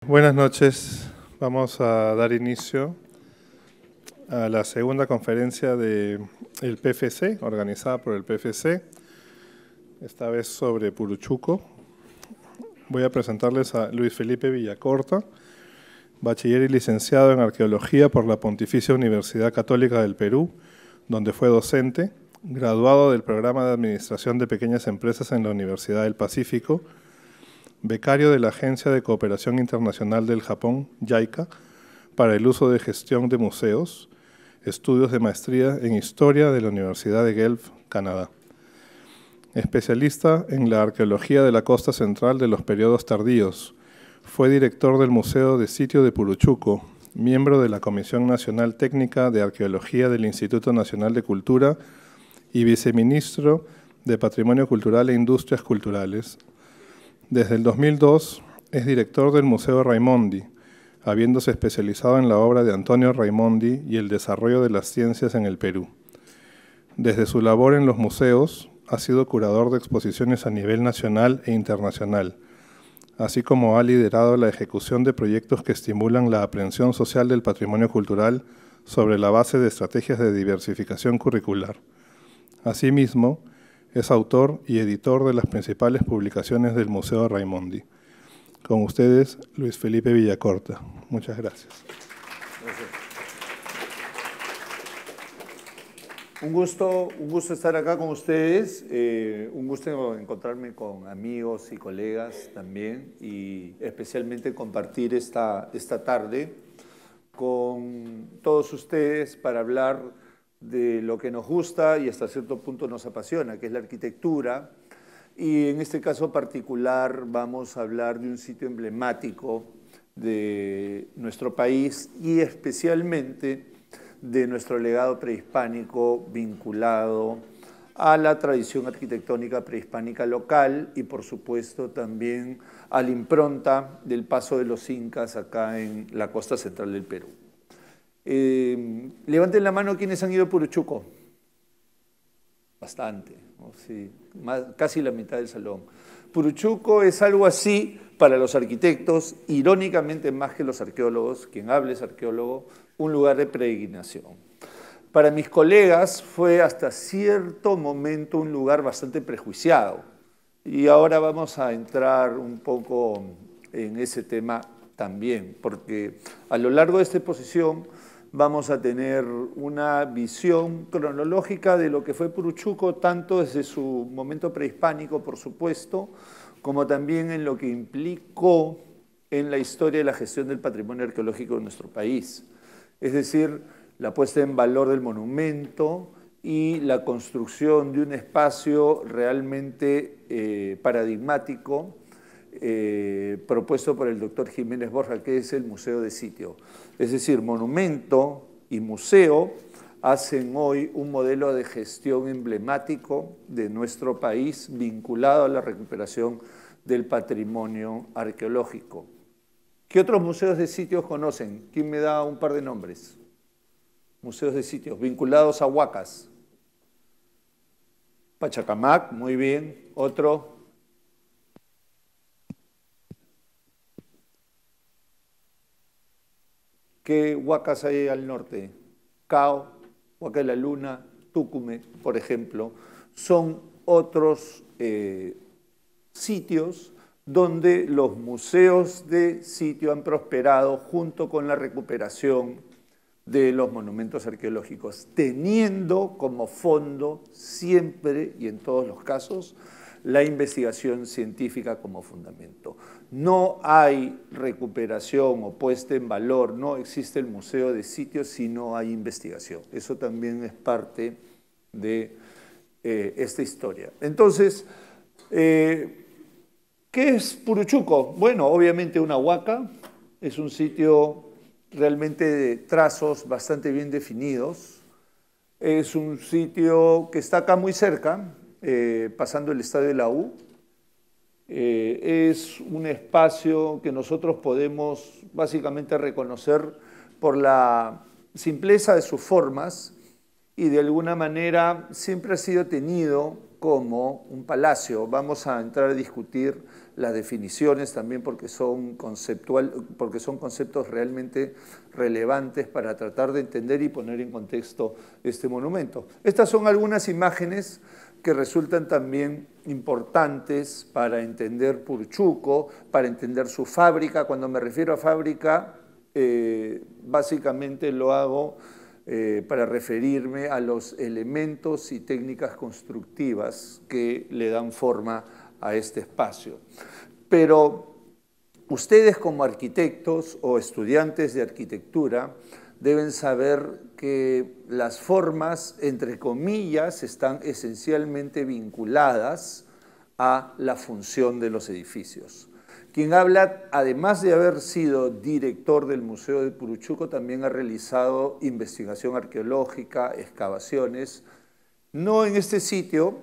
Buenas noches. Vamos a dar inicio a la segunda conferencia del PFC, organizada por el PFC, esta vez sobre Puruchuco. Voy a presentarles a Luis Felipe Villacorta, bachiller y licenciado en Arqueología por la Pontificia Universidad Católica del Perú, donde fue docente, graduado del Programa de Administración de Pequeñas Empresas en la Universidad del Pacífico, becario de la Agencia de Cooperación Internacional del Japón, JICA, para el uso de gestión de museos, estudios de maestría en Historia de la Universidad de Guelph, Canadá. Especialista en la arqueología de la costa central de los periodos tardíos. Fue director del Museo de Sitio de Puruchuco, miembro de la Comisión Nacional Técnica de Arqueología del Instituto Nacional de Cultura y viceministro de Patrimonio Cultural e Industrias Culturales. Desde el 2002 es director del Museo Raimondi, habiéndose especializado en la obra de Antonio Raimondi y el desarrollo de las ciencias en el Perú. Desde su labor en los museos, ha sido curador de exposiciones a nivel nacional e internacional, así como ha liderado la ejecución de proyectos que estimulan la aprehensión social del patrimonio cultural sobre la base de estrategias de diversificación curricular. Asimismo, es autor y editor de las principales publicaciones del Museo Raimondi. Con ustedes, Luis Felipe Villacorta. Muchas gracias. Un gusto estar acá con ustedes, un gusto encontrarme con amigos y colegas también, y especialmente compartir esta tarde con todos ustedes para hablar de lo que nos gusta y hasta cierto punto nos apasiona, que es la arquitectura. Y en este caso particular vamos a hablar de un sitio emblemático de nuestro país y especialmente de nuestro legado prehispánico vinculado a la tradición arquitectónica prehispánica local y por supuesto también a la impronta del paso de los incas acá en la costa central del Perú. Levanten la mano quienes han ido a Puruchuco. Bastante, ¿no? Sí, casi la mitad del salón. Puruchuco es algo así para los arquitectos, irónicamente más que los arqueólogos, quien hable es arqueólogo, un lugar de peregrinación. Para mis colegas fue hasta cierto momento un lugar bastante prejuiciado. Y ahora vamos a entrar un poco en ese tema también, porque a lo largo de esta exposición vamos a tener una visión cronológica de lo que fue Puruchuco, tanto desde su momento prehispánico, por supuesto, como también en lo que implicó en la historia de la gestión del patrimonio arqueológico de nuestro país. Es decir, la puesta en valor del monumento y la construcción de un espacio realmente paradigmático propuesto por el doctor Jiménez Borja, que es el Museo de Sitio. Es decir, monumento y museo hacen hoy un modelo de gestión emblemático de nuestro país vinculado a la recuperación del patrimonio arqueológico. ¿Qué otros museos de sitios conocen? ¿Quién me da un par de nombres? Museos de sitios vinculados a huacas. Pachacamac, muy bien. Otro. ¿Qué huacas hay al norte? Cao, Huaca de la Luna, Túcume, por ejemplo, son otros sitios donde los museos de sitio han prosperado junto con la recuperación de los monumentos arqueológicos, teniendo como fondo siempre y en todos los casos la investigación científica como fundamento. No hay recuperación o puesta en valor, no existe el museo de sitios si no hay investigación. Eso también es parte de esta historia. Entonces, ¿qué es Puruchuco? Bueno, obviamente una huaca, es un sitio realmente de trazos bastante bien definidos, es un sitio que está acá muy cerca, pasando el estadio de la U. Es un espacio que nosotros podemos básicamente reconocer por la simpleza de sus formas y de alguna manera siempre ha sido tenido como un palacio. Vamos a entrar a discutir las definiciones también porque son conceptos realmente relevantes para tratar de entender y poner en contexto este monumento. Estas son algunas imágenes que resultan también importantes para entender Puruchuco, para entender su fábrica. Cuando me refiero a fábrica, básicamente lo hago para referirme a los elementos y técnicas constructivas que le dan forma a este espacio. Pero ustedes como arquitectos o estudiantes de arquitectura deben saber que las formas, entre comillas, están esencialmente vinculadas a la función de los edificios. Quien habla, además de haber sido director del Museo de Puruchuco, también ha realizado investigación arqueológica, excavaciones, no en este sitio,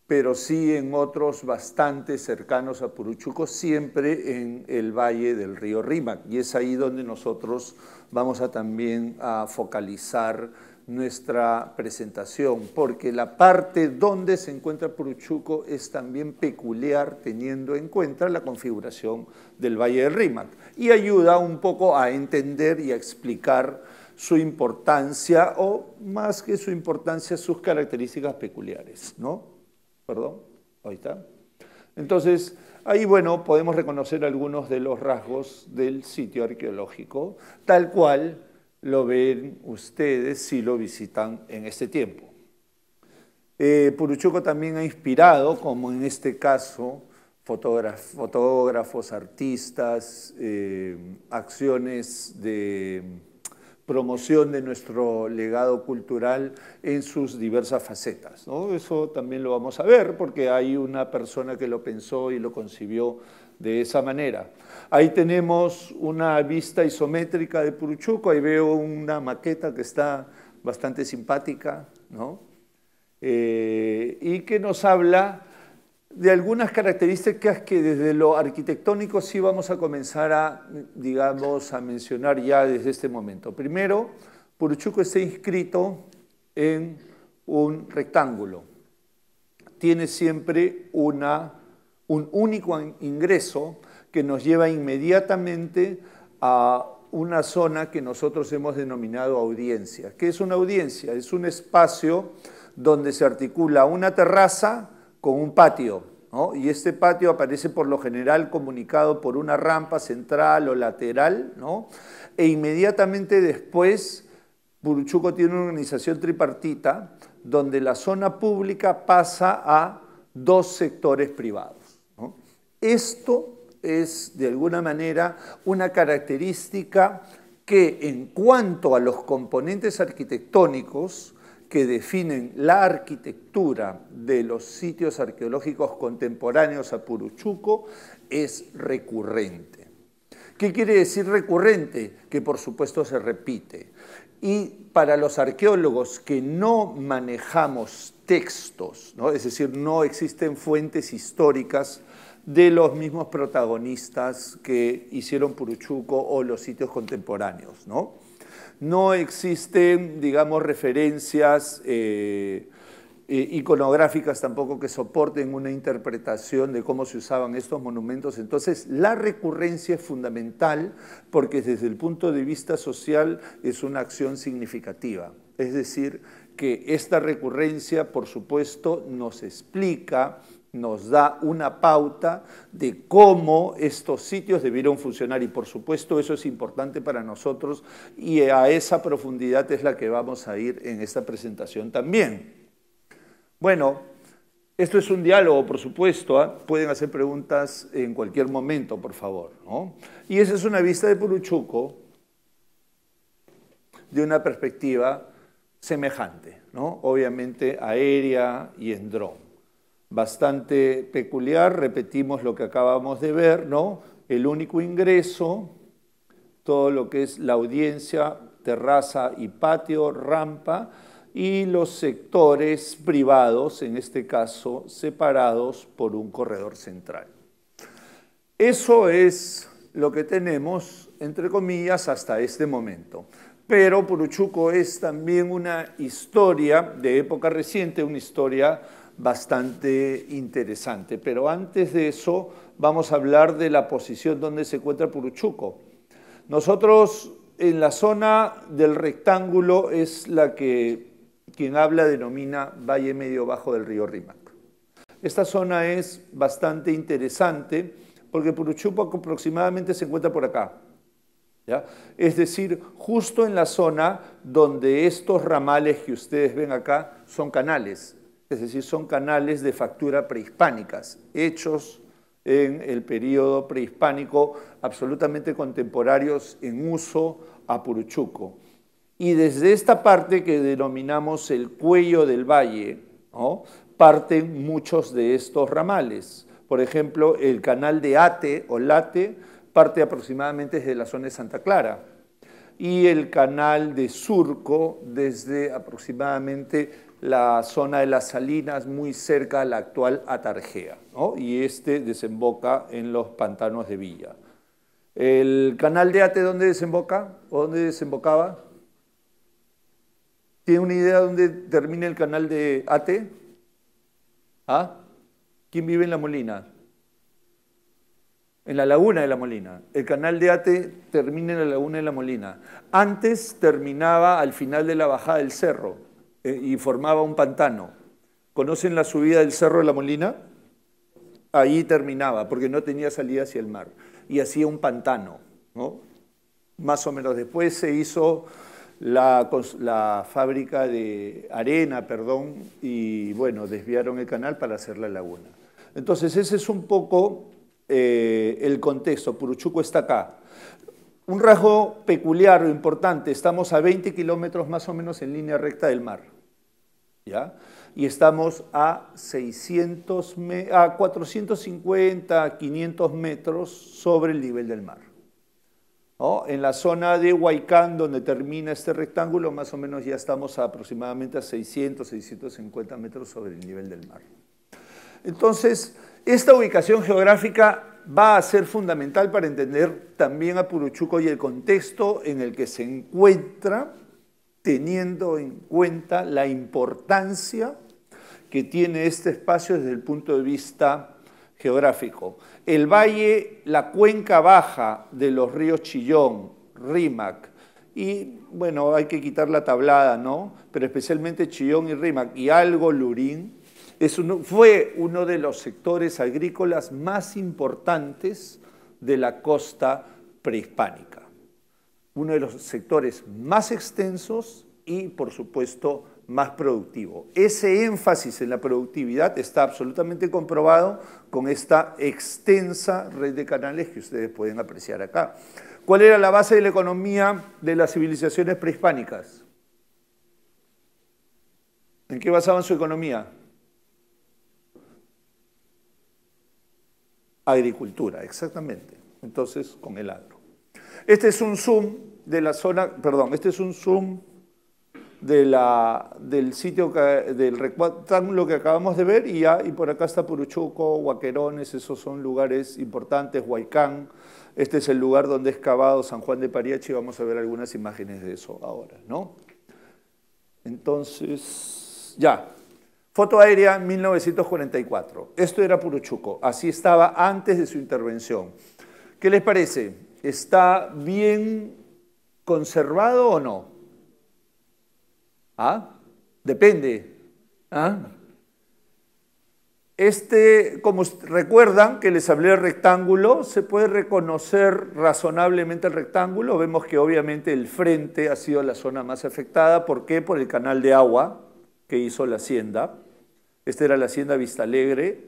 pero sí en otros bastante cercanos a Puruchuco, siempre en el valle del río Rímac. Y es ahí donde nosotros vamos a también a focalizar nuestra presentación, porque la parte donde se encuentra Puruchuco es también peculiar teniendo en cuenta la configuración del Valle del Rímac y ayuda un poco a entender y a explicar su importancia o, más que su importancia, sus características peculiares, ¿no? Perdón, ahí está. Entonces, ahí, bueno, podemos reconocer algunos de los rasgos del sitio arqueológico, tal cual lo ven ustedes si lo visitan en este tiempo. Puruchuco también ha inspirado, como en este caso, fotógrafos, artistas, acciones de promoción de nuestro legado cultural en sus diversas facetas, ¿no? Eso también lo vamos a ver porque hay una persona que lo pensó y lo concibió de esa manera. Ahí tenemos una vista isométrica de Puruchuco, ahí veo una maqueta que está bastante simpática, ¿no? Y que nos habla de algunas características que desde lo arquitectónico sí vamos a comenzar a, digamos, a mencionar ya desde este momento. Primero, Puruchuco está inscrito en un rectángulo. Tiene siempre un único ingreso que nos lleva inmediatamente a una zona que nosotros hemos denominado audiencia. ¿Qué es una audiencia? Es un espacio donde se articula una terraza con un patio, ¿no? Y este patio aparece por lo general comunicado por una rampa central o lateral, ¿no? E inmediatamente después Puruchuco tiene una organización tripartita donde la zona pública pasa a dos sectores privados, ¿no? Esto es de alguna manera una característica que en cuanto a los componentes arquitectónicos que definen la arquitectura de los sitios arqueológicos contemporáneos a Puruchuco es recurrente. ¿Qué quiere decir recurrente? Que por supuesto se repite. Y para los arqueólogos que no manejamos textos, ¿no? Es decir, no existen fuentes históricas de los mismos protagonistas que hicieron Puruchuco o los sitios contemporáneos, ¿no? No existen, digamos, referencias iconográficas tampoco que soporten una interpretación de cómo se usaban estos monumentos. Entonces, la recurrencia es fundamental porque desde el punto de vista social es una acción significativa. Es decir, que esta recurrencia, por supuesto, nos explica, nos da una pauta de cómo estos sitios debieron funcionar y por supuesto eso es importante para nosotros y a esa profundidad es la que vamos a ir en esta presentación también. Bueno, esto es un diálogo, por supuesto, ¿eh? Pueden hacer preguntas en cualquier momento, por favor, ¿no? Y esa es una vista de Puruchuco de una perspectiva semejante, ¿no? Obviamente aérea y en dron. Bastante peculiar, repetimos lo que acabamos de ver, ¿no? El único ingreso, todo lo que es la audiencia, terraza y patio, rampa, y los sectores privados, en este caso, separados por un corredor central. Eso es lo que tenemos, entre comillas, hasta este momento. Pero Puruchuco es también una historia de época reciente, una historia bastante interesante. Pero antes de eso, vamos a hablar de la posición donde se encuentra Puruchuco. Nosotros, en la zona del rectángulo, es la que quien habla denomina Valle Medio Bajo del río Rímac. Esta zona es bastante interesante porque Puruchuco aproximadamente se encuentra por acá, ¿ya? Es decir, justo en la zona donde estos ramales que ustedes ven acá son canales, es decir, son canales de factura prehispánicas, hechos en el periodo prehispánico, absolutamente contemporáneos en uso a Puruchuco. Y desde esta parte que denominamos el cuello del valle, ¿no?, parten muchos de estos ramales. Por ejemplo, el canal de Ate o Late parte aproximadamente desde la zona de Santa Clara y el canal de Surco desde aproximadamente la zona de las Salinas, muy cerca a la actual Atarjea, ¿no? Y este desemboca en los pantanos de Villa. ¿El canal de Ate dónde desemboca o dónde desembocaba? ¿Tiene una idea de dónde termina el canal de Ate? ¿Ah? ¿Quién vive en La Molina? En la laguna de La Molina. El canal de Ate termina en la laguna de La Molina. Antes terminaba al final de la bajada del cerro y formaba un pantano. ¿Conocen la subida del cerro de La Molina? Ahí terminaba, porque no tenía salida hacia el mar. Y hacía un pantano, ¿no? Más o menos. Después se hizo la fábrica de arena, y bueno, desviaron el canal para hacer la laguna. Entonces ese es un poco el contexto. Puruchuco está acá. Un rasgo peculiar o importante, estamos a 20 kilómetros más o menos en línea recta del mar, ¿ya? Y estamos a 450, 500 metros sobre el nivel del mar, ¿no? En la zona de Huaycán, donde termina este rectángulo, más o menos ya estamos aproximadamente a 600, 650 metros sobre el nivel del mar. Entonces, esta ubicación geográfica va a ser fundamental para entender también a Puruchuco y el contexto en el que se encuentra, teniendo en cuenta la importancia que tiene este espacio desde el punto de vista geográfico. El valle, la cuenca baja de los ríos Chillón, Rímac, y bueno, hay que quitar la tablada, ¿no? Pero especialmente Chillón y Rímac, y algo Lurín, fue uno de los sectores agrícolas más importantes de la costa prehispánica. Uno de los sectores más extensos y, por supuesto, más productivo. Ese énfasis en la productividad está absolutamente comprobado con esta extensa red de canales que ustedes pueden apreciar acá. ¿Cuál era la base de la economía de las civilizaciones prehispánicas? ¿En qué basaban su economía? Agricultura, exactamente. Entonces, con el agro. Este es un zoom de la zona, este es un zoom del sitio, del rectángulo que acabamos de ver, y por acá está Puruchuco, Huaquerones, esos son lugares importantes, Huaycán. Este es el lugar donde es excavado San Juan de Pariachi, vamos a ver algunas imágenes de eso ahora, ¿no? Entonces, ya. Foto aérea 1944. Esto era Puruchuco, así estaba antes de su intervención. ¿Qué les parece? ¿Está bien conservado o no? ¿Ah? Depende. ¿Ah? Como recuerdan que les hablé del rectángulo, se puede reconocer razonablemente el rectángulo. Vemos que obviamente el frente ha sido la zona más afectada. ¿Por qué? Por el canal de agua que hizo la hacienda. Esta era la hacienda Vistalegre,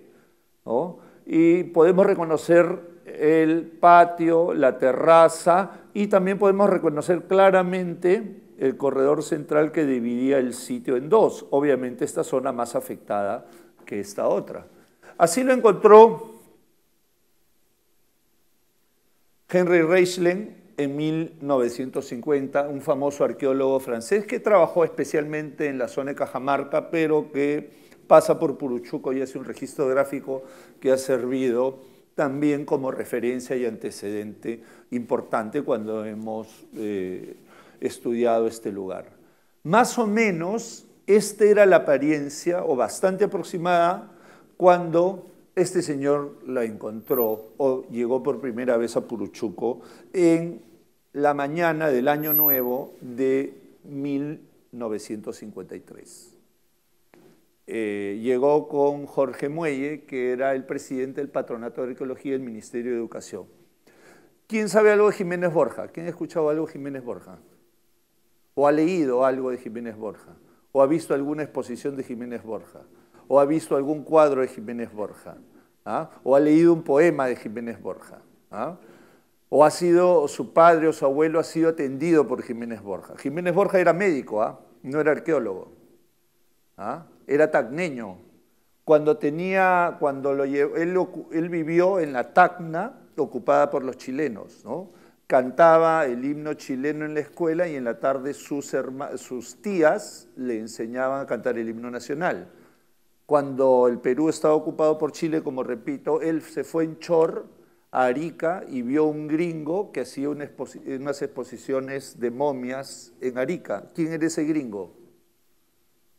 ¿no? Y podemos reconocer el patio, la terraza, y también podemos reconocer claramente el corredor central que dividía el sitio en dos. Obviamente esta zona más afectada que esta otra. Así lo encontró Henry Reichlen en 1950, un famoso arqueólogo francés que trabajó especialmente en la zona de Cajamarca, pero que pasa por Puruchuco y hace un registro gráfico que ha servido también como referencia y antecedente importante cuando hemos estudiado este lugar. Más o menos Esta era la apariencia, o bastante aproximada, cuando este señor la encontró o llegó por primera vez a Puruchuco en la mañana del Año Nuevo de 1953. Llegó con Jorge Muelle, que era el presidente del Patronato de Arqueología del Ministerio de Educación. ¿Quién sabe algo de Jiménez Borja? ¿Quién ha escuchado algo de Jiménez Borja? ¿O ha leído algo de Jiménez Borja? ¿O ha visto alguna exposición de Jiménez Borja? ¿O ha visto algún cuadro de Jiménez Borja? ¿Ah? ¿O ha leído un poema de Jiménez Borja? ¿Ah? ¿O ha sido su padre o su abuelo ha sido atendido por Jiménez Borja? Jiménez Borja era médico, ¿ah? No era arqueólogo. ¿Ah? Era tacneño. Él vivió en la Tacna, ocupada por los chilenos, ¿no? Cantaba el himno chileno en la escuela y en la tarde sus tías le enseñaban a cantar el himno nacional. Cuando el Perú estaba ocupado por Chile, como repito, él se fue en chor a Arica y vio un gringo que hacía unas exposiciones de momias en Arica. ¿Quién era ese gringo?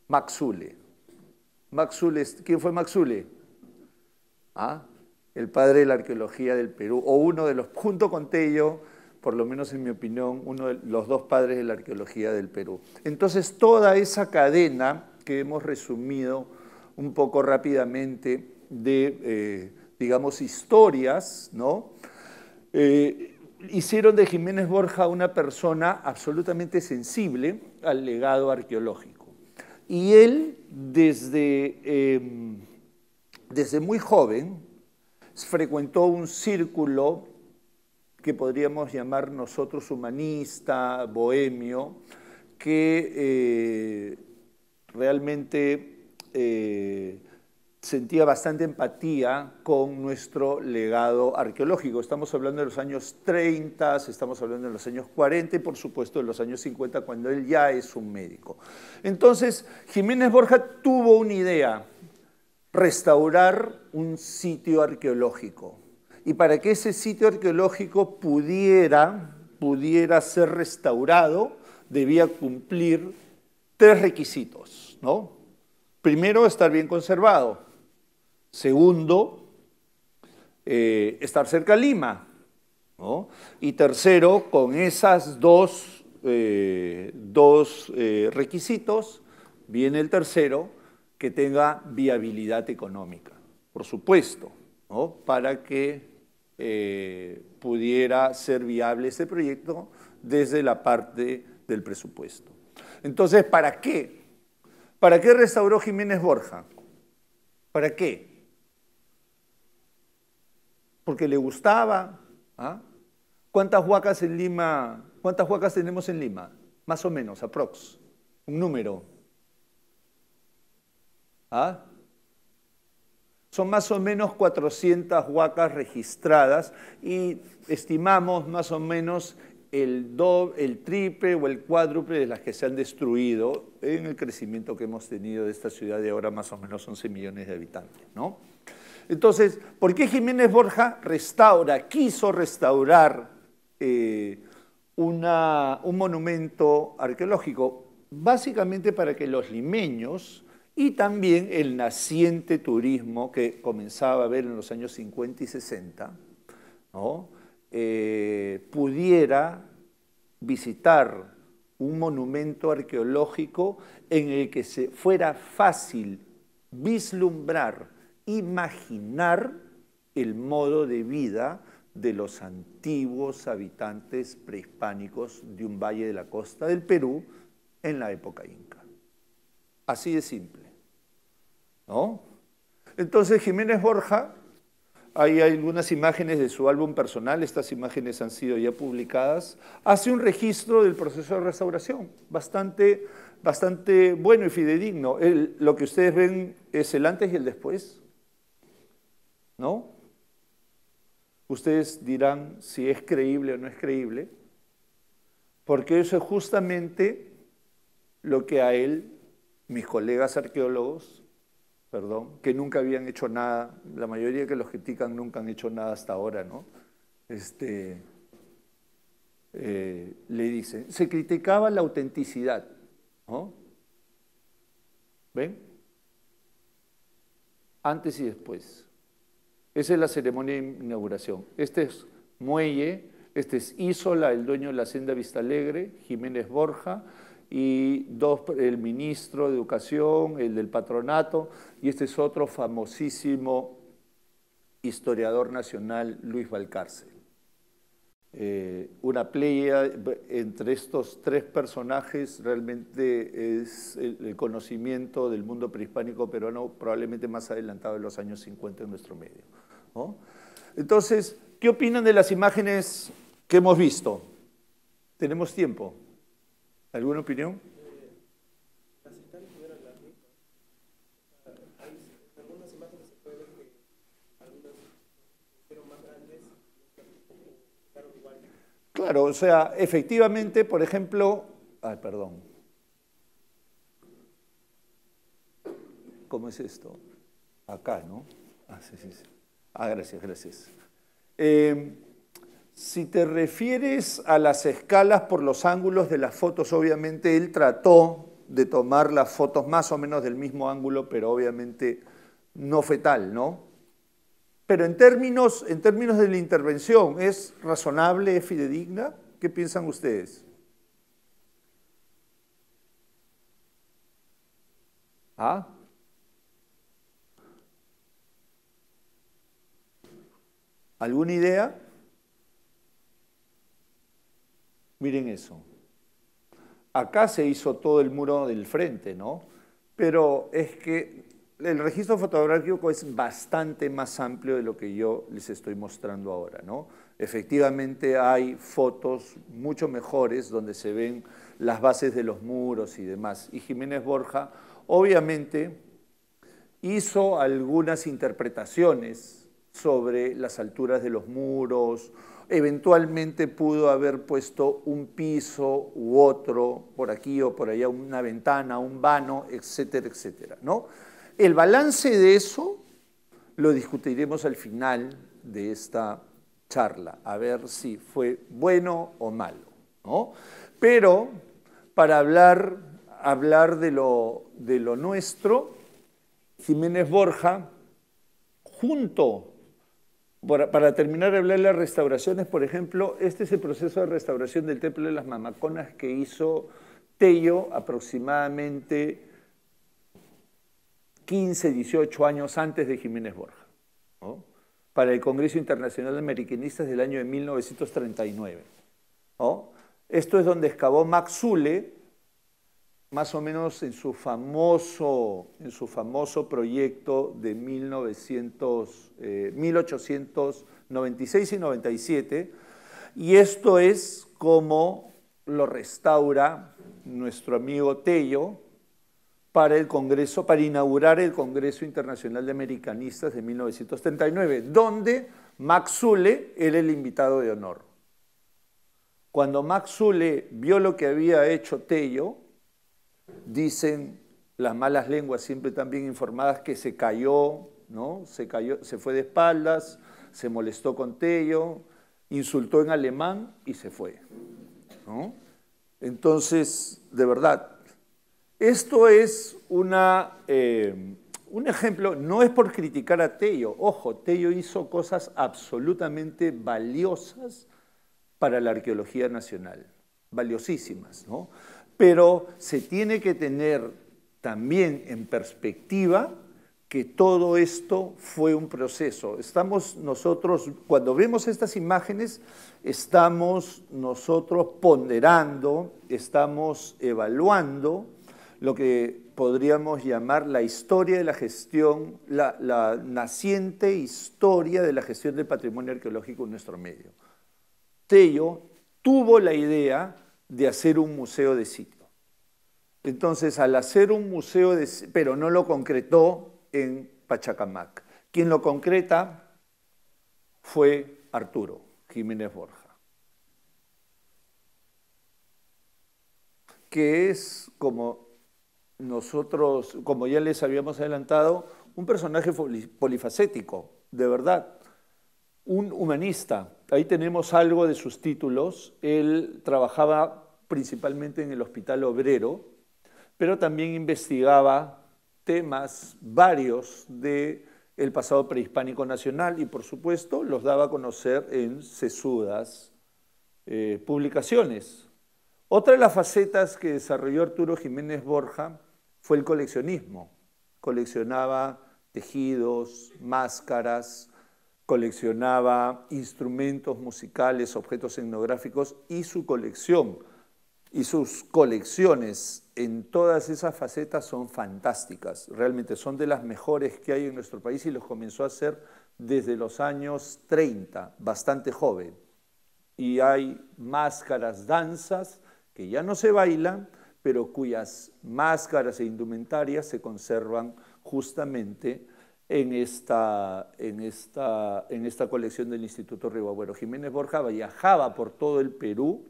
Max Zule. ¿Quién fue Max Zule? ¿Ah? El padre de la arqueología del Perú, o uno de los, junto con Tello, por lo menos en mi opinión, uno de los dos padres de la arqueología del Perú. Entonces, toda esa cadena que hemos resumido un poco rápidamente de, digamos, historias, ¿no? Hicieron de Jiménez Borja una persona absolutamente sensible al legado arqueológico. Y él, desde muy joven, frecuentó un círculo que podríamos llamar nosotros humanista, bohemio, que realmente sentía bastante empatía con nuestro legado arqueológico. Estamos hablando de los años 30, estamos hablando de los años 40 y por supuesto de los años 50 cuando él ya es un médico. Entonces, Jiménez Borja tuvo una idea: restaurar un sitio arqueológico. Y para que ese sitio arqueológico pudiera ser restaurado, debía cumplir 3 requisitos, ¿no? Primero, estar bien conservado. Segundo, estar cerca a Lima, ¿no? Y tercero, con esas dos requisitos, viene el tercero, que tenga viabilidad económica, por supuesto, ¿no? Para que pudiera ser viable este proyecto desde la parte del presupuesto. Entonces, ¿para qué? ¿Para qué restauró Jiménez Borja? ¿Para qué? Porque le gustaba. ¿Ah? ¿Cuántas huacas en Lima? ¿Cuántas huacas tenemos en Lima? Más o menos, aprox. Un número. ¿Ah? Son más o menos 400 huacas registradas y estimamos más o menos el triple o el cuádruple de las que se han destruido en el crecimiento que hemos tenido de esta ciudad de ahora más o menos 11 millones de habitantes, ¿no? Entonces, ¿por qué Jiménez Borja quiso restaurar un monumento arqueológico? Básicamente para que los limeños y también el naciente turismo que comenzaba a haber en los años 50 y 60, ¿no? Pudiera visitar un monumento arqueológico en el que se fuera fácil vislumbrar, imaginar el modo de vida de los antiguos habitantes prehispánicos de un valle de la costa del Perú en la época inca. Así de simple, ¿no? Entonces Jiménez Borja, hay algunas imágenes de su álbum personal, estas imágenes han sido ya publicadas, hace un registro del proceso de restauración, bastante bueno y fidedigno. Lo que ustedes ven es el antes y el después, ¿no? Ustedes dirán si es creíble o no es creíble, porque eso es justamente lo que a él, mis colegas arqueólogos, que nunca habían hecho nada, la mayoría que los critican nunca han hecho nada hasta ahora, ¿no? Le dicen, se criticaba la autenticidad, ¿no? ¿Ven? Antes y después. Esa es la ceremonia de inauguración. Este es Muelle, este es Isola, el dueño de la Hacienda Vistalegre, Jiménez Borja, y el ministro de Educación, el del patronato, y este es otro famosísimo historiador nacional, Luis Valcárcel. Una playa entre estos tres personajes realmente es el conocimiento del mundo prehispánico peruano probablemente más adelantado de los años 50 en nuestro medio, ¿no? Entonces, ¿qué opinan de las imágenes que hemos visto? ¿Tenemos tiempo? ¿Alguna opinión? Algunas imágenes se puede ver que algunas fueron más grandes. Claro, o sea, efectivamente, por ejemplo, perdón. ¿Cómo es esto? Acá, ¿no? Sí. Gracias. Si te refieres a las escalas por los ángulos de las fotos, obviamente él trató de tomar las fotos más o menos del mismo ángulo, pero obviamente no fue tal, ¿no? Pero en términos de la intervención, ¿es razonable, es fidedigna? ¿Qué piensan ustedes? ¿Ah? ¿Alguna idea? Miren eso. Acá se hizo todo el muro del frente, ¿no? Pero es que el registro fotográfico es bastante más amplio de lo que yo les estoy mostrando ahora, ¿no? Efectivamente hay fotos mucho mejores donde se ven las bases de los muros y demás. Y Jiménez Borja, obviamente, hizo algunas interpretaciones sobre las alturas de los muros. Eventualmente pudo haber puesto un piso u otro, por aquí o por allá, una ventana, un vano, etcétera, etcétera, ¿no? El balance de eso lo discutiremos al final de esta charla, a ver si fue bueno o malo, ¿no? Pero para hablar de lo nuestro, Jiménez Borja, para terminar de hablar de las restauraciones, por ejemplo, este es el proceso de restauración del Templo de las Mamaconas que hizo Tello aproximadamente 15, 18 años antes de Jiménez Borja, ¿no? Para el Congreso Internacional de Americanistas del año de 1939, ¿no? Esto es donde excavó Max Zule, más o menos en su famoso proyecto de 1896 y 97, y esto es como lo restaura nuestro amigo Tello para el Congreso, para inaugurar el Congreso Internacional de Americanistas de 1939, donde Max Zule era el invitado de honor. Cuando Max Zule vio lo que había hecho Tello, dicen las malas lenguas siempre tan bien informadas que se cayó, ¿no? Se fue de espaldas, se molestó con Tello, insultó en alemán y se fue, ¿no? Entonces, de verdad, esto es un ejemplo, no es por criticar a Tello, ojo, Tello hizo cosas absolutamente valiosas para la arqueología nacional, valiosísimas, ¿no? Pero se tiene que tener también en perspectiva que todo esto fue un proceso. Estamos nosotros, cuando vemos estas imágenes, estamos nosotros ponderando, estamos evaluando lo que podríamos llamar la historia de la gestión, la naciente historia de la gestión del patrimonio arqueológico en nuestro medio. Tello tuvo la idea de hacer un museo de sitio. Entonces, al hacer un museo de sitio, pero no lo concretó en Pachacamac. Quien lo concreta fue Arturo Jiménez Borja, que es, como nosotros, como ya les habíamos adelantado, un personaje polifacético, de verdad, un humanista. Ahí tenemos algo de sus títulos. Él trabajaba principalmente en el Hospital Obrero, pero también investigaba temas varios del pasado prehispánico nacional y, por supuesto, los daba a conocer en sesudas publicaciones. Otra de las facetas que desarrolló Arturo Jiménez Borja fue el coleccionismo. Coleccionaba tejidos, máscaras, coleccionaba instrumentos musicales, objetos etnográficos y su colección y sus colecciones en todas esas facetas son fantásticas. Realmente son de las mejores que hay en nuestro país y los comenzó a hacer desde los años 30, bastante joven. Y hay máscaras, danzas que ya no se bailan, pero cuyas máscaras e indumentarias se conservan justamente en esta colección del Instituto Río Agüero. Jiménez Borja viajaba por todo el Perú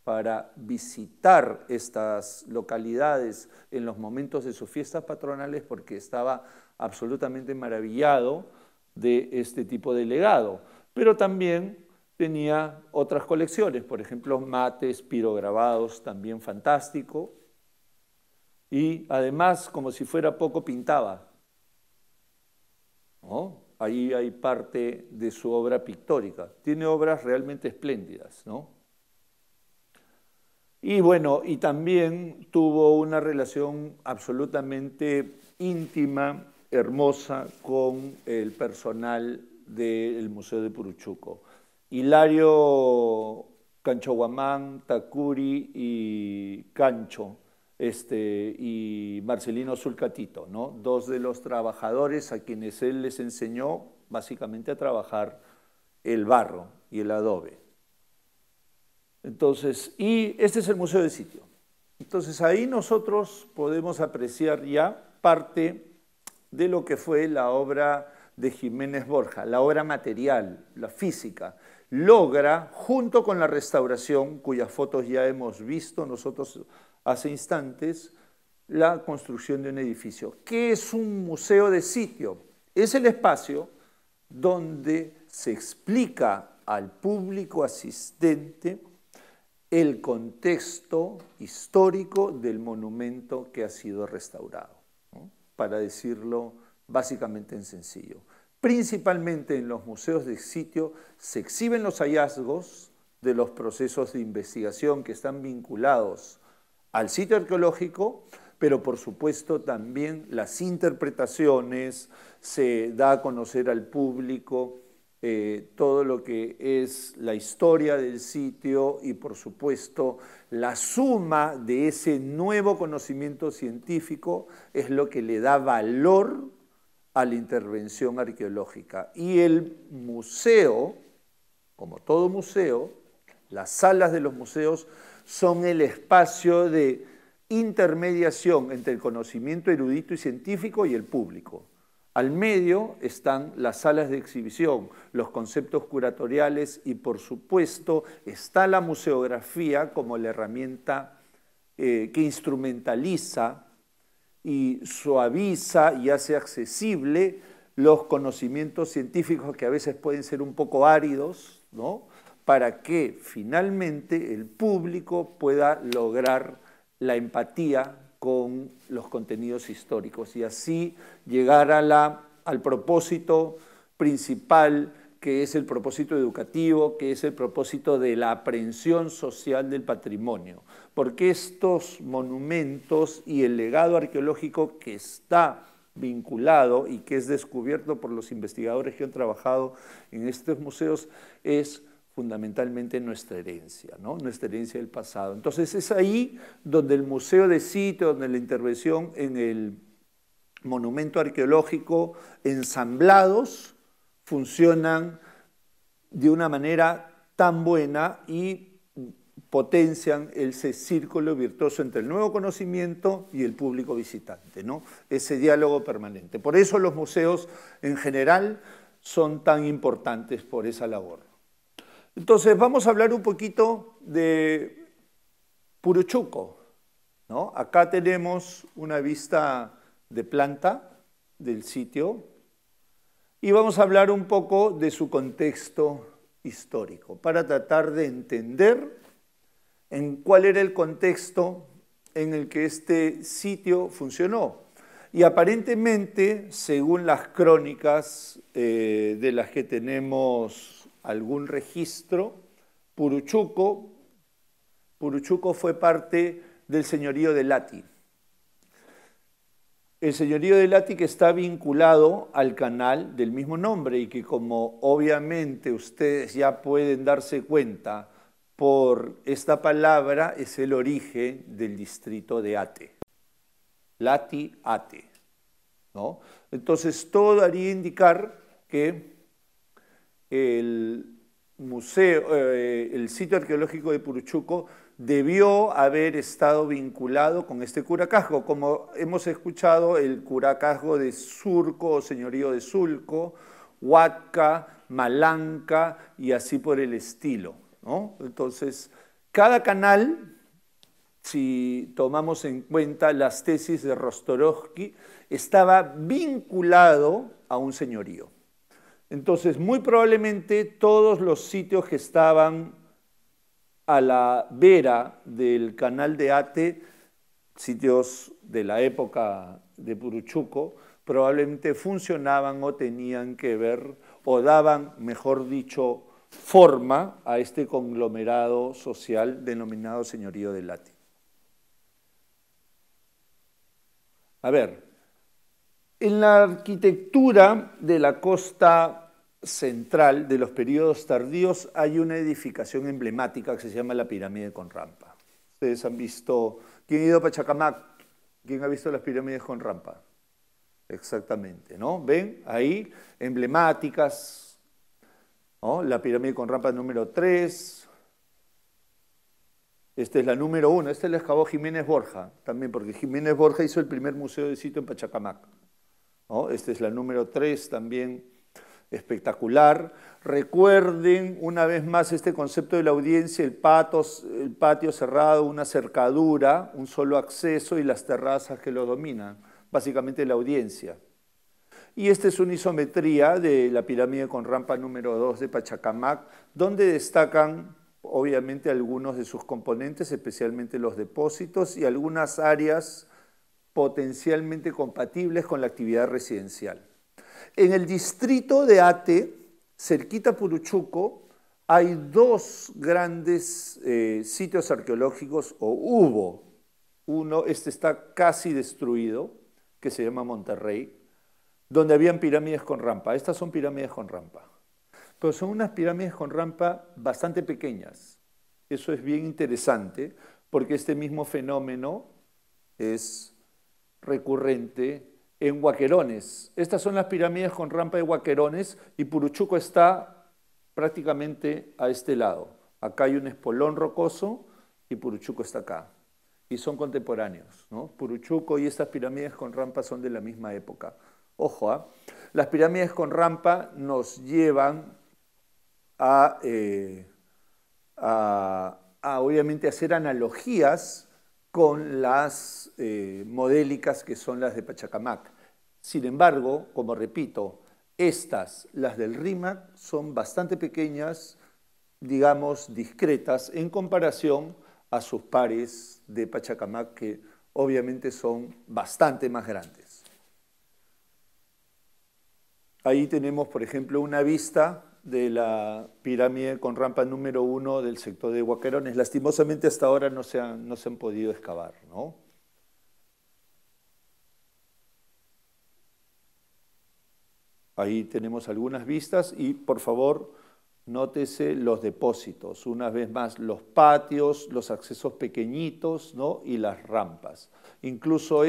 para visitar estas localidades en los momentos de sus fiestas patronales porque estaba absolutamente maravillado de este tipo de legado. Pero también tenía otras colecciones, por ejemplo, mates, pirograbados, también fantástico. Y además, como si fuera poco, pintaba, ¿no? Ahí hay parte de su obra pictórica. Tiene obras realmente espléndidas, ¿no? Y bueno, y también tuvo una relación absolutamente íntima, hermosa, con el personal del Museo de Puruchuco. Hilario Canchoguamán, Tacuri y Cancho, y Marcelino Zulcatito, ¿no? Dos de los trabajadores a quienes él les enseñó básicamente a trabajar el barro y el adobe. Entonces, y este es el Museo de Sitio. Entonces ahí nosotros podemos apreciar ya parte de lo que fue la obra de Jiménez Borja, la obra material, la física. Logra, junto con la restauración, cuyas fotos ya hemos visto nosotros hace instantes, la construcción de un edificio. ¿Qué es un museo de sitio? Es el espacio donde se explica al público asistente el contexto histórico del monumento que ha sido restaurado, ¿no? Para decirlo básicamente en sencillo. Principalmente en los museos de sitio se exhiben los hallazgos de los procesos de investigación que están vinculados al sitio arqueológico, pero por supuesto también las interpretaciones, se da a conocer al público todo lo que es la historia del sitio y por supuesto la suma de ese nuevo conocimiento científico es lo que le da valor a la intervención arqueológica. Y el museo, como todo museo, las salas de los museos son el espacio de intermediación entre el conocimiento erudito y científico y el público. Al medio están las salas de exhibición, los conceptos curatoriales y, por supuesto, está la museografía como la herramienta que instrumentaliza y suaviza y hace accesible los conocimientos científicos que a veces pueden ser un poco áridos, ¿no? Para que finalmente el público pueda lograr la empatía con los contenidos históricos y así llegar al propósito principal, que es el propósito educativo, que es el propósito de la aprehensión social del patrimonio. Porque estos monumentos y el legado arqueológico que está vinculado y que es descubierto por los investigadores que han trabajado en estos museos es fundamentalmente nuestra herencia, ¿no? Nuestra herencia del pasado. Entonces es ahí donde el museo de sitio, donde la intervención en el monumento arqueológico ensamblados funcionan de una manera tan buena y potencian ese círculo virtuoso entre el nuevo conocimiento y el público visitante, ¿no? Ese diálogo permanente. Por eso los museos en general son tan importantes por esa labor. Entonces vamos a hablar un poquito de Puruchuco, ¿no? Acá tenemos una vista de planta del sitio y vamos a hablar un poco de su contexto histórico para tratar de entender en cuál era el contexto en el que este sitio funcionó. Y aparentemente, según las crónicas de las que tenemos algún registro, Puruchuco fue parte del señorío de Lati. El señorío de Lati que está vinculado al canal del mismo nombre y que, como obviamente ustedes ya pueden darse cuenta por esta palabra, es el origen del distrito de Ate. Lati, Ate, ¿no? Entonces, todo haría indicar que el sitio arqueológico de Puruchuco debió haber estado vinculado con este curacazgo, como hemos escuchado, el curacazgo de Surco o señorío de Sulco, Huaca, Malanca y así por el estilo, ¿no? Entonces, cada canal, si tomamos en cuenta las tesis de Rostorovsky, estaba vinculado a un señorío. Entonces, muy probablemente todos los sitios que estaban a la vera del canal de Ate, sitios de la época de Puruchuco, probablemente funcionaban o tenían que ver, o daban, mejor dicho, forma a este conglomerado social denominado señorío de Ate. A ver, en la arquitectura de la costa central de los periodos tardíos hay una edificación emblemática que se llama la pirámide con rampa. Ustedes han visto, ¿quién ha ido a Pachacamac? ¿Quién ha visto las pirámides con rampa? Exactamente, ¿no? ¿Ven? Ahí, emblemáticas, ¿no? La pirámide con rampa número 3. Esta es la número 1, esta la excavó Jiménez Borja, también porque Jiménez Borja hizo el primer museo de sitio en Pachacamac, ¿no? Esta es la número 3 también. Espectacular. Recuerden una vez más este concepto de la audiencia, el patio cerrado, una cercadura, un solo acceso y las terrazas que lo dominan, básicamente la audiencia. Y esta es una isometría de la pirámide con rampa número 2 de Pachacamac, donde destacan obviamente algunos de sus componentes, especialmente los depósitos y algunas áreas potencialmente compatibles con la actividad residencial. En el distrito de Ate, cerquita a Puruchuco, hay dos grandes sitios arqueológicos, o hubo uno, este está casi destruido, que se llama Monterrey, donde habían pirámides con rampa. Estas son pirámides con rampa, pero son unas pirámides con rampa bastante pequeñas. Eso es bien interesante, porque este mismo fenómeno es recurrente en Huaquerones. Estas son las pirámides con rampa de Huaquerones y Puruchuco está prácticamente a este lado. Acá hay un espolón rocoso y Puruchuco está acá. Y son contemporáneos, ¿no? Puruchuco y estas pirámides con rampa son de la misma época. Ojo, ¿eh? Las pirámides con rampa nos llevan a obviamente hacer analogías con las modélicas que son las de Pachacamac. Sin embargo, como repito, las del RIMAC, son bastante pequeñas, digamos, discretas, en comparación a sus pares de Pachacamac, que obviamente son bastante más grandes. Ahí tenemos, por ejemplo, una vista de la pirámide con rampa número 1 del sector de Huaquerones. Lastimosamente hasta ahora no se han podido excavar, ¿no? Ahí tenemos algunas vistas y, por favor, nótese los depósitos. Una vez más, los patios, los accesos pequeñitos, ¿no? Y las rampas. Incluso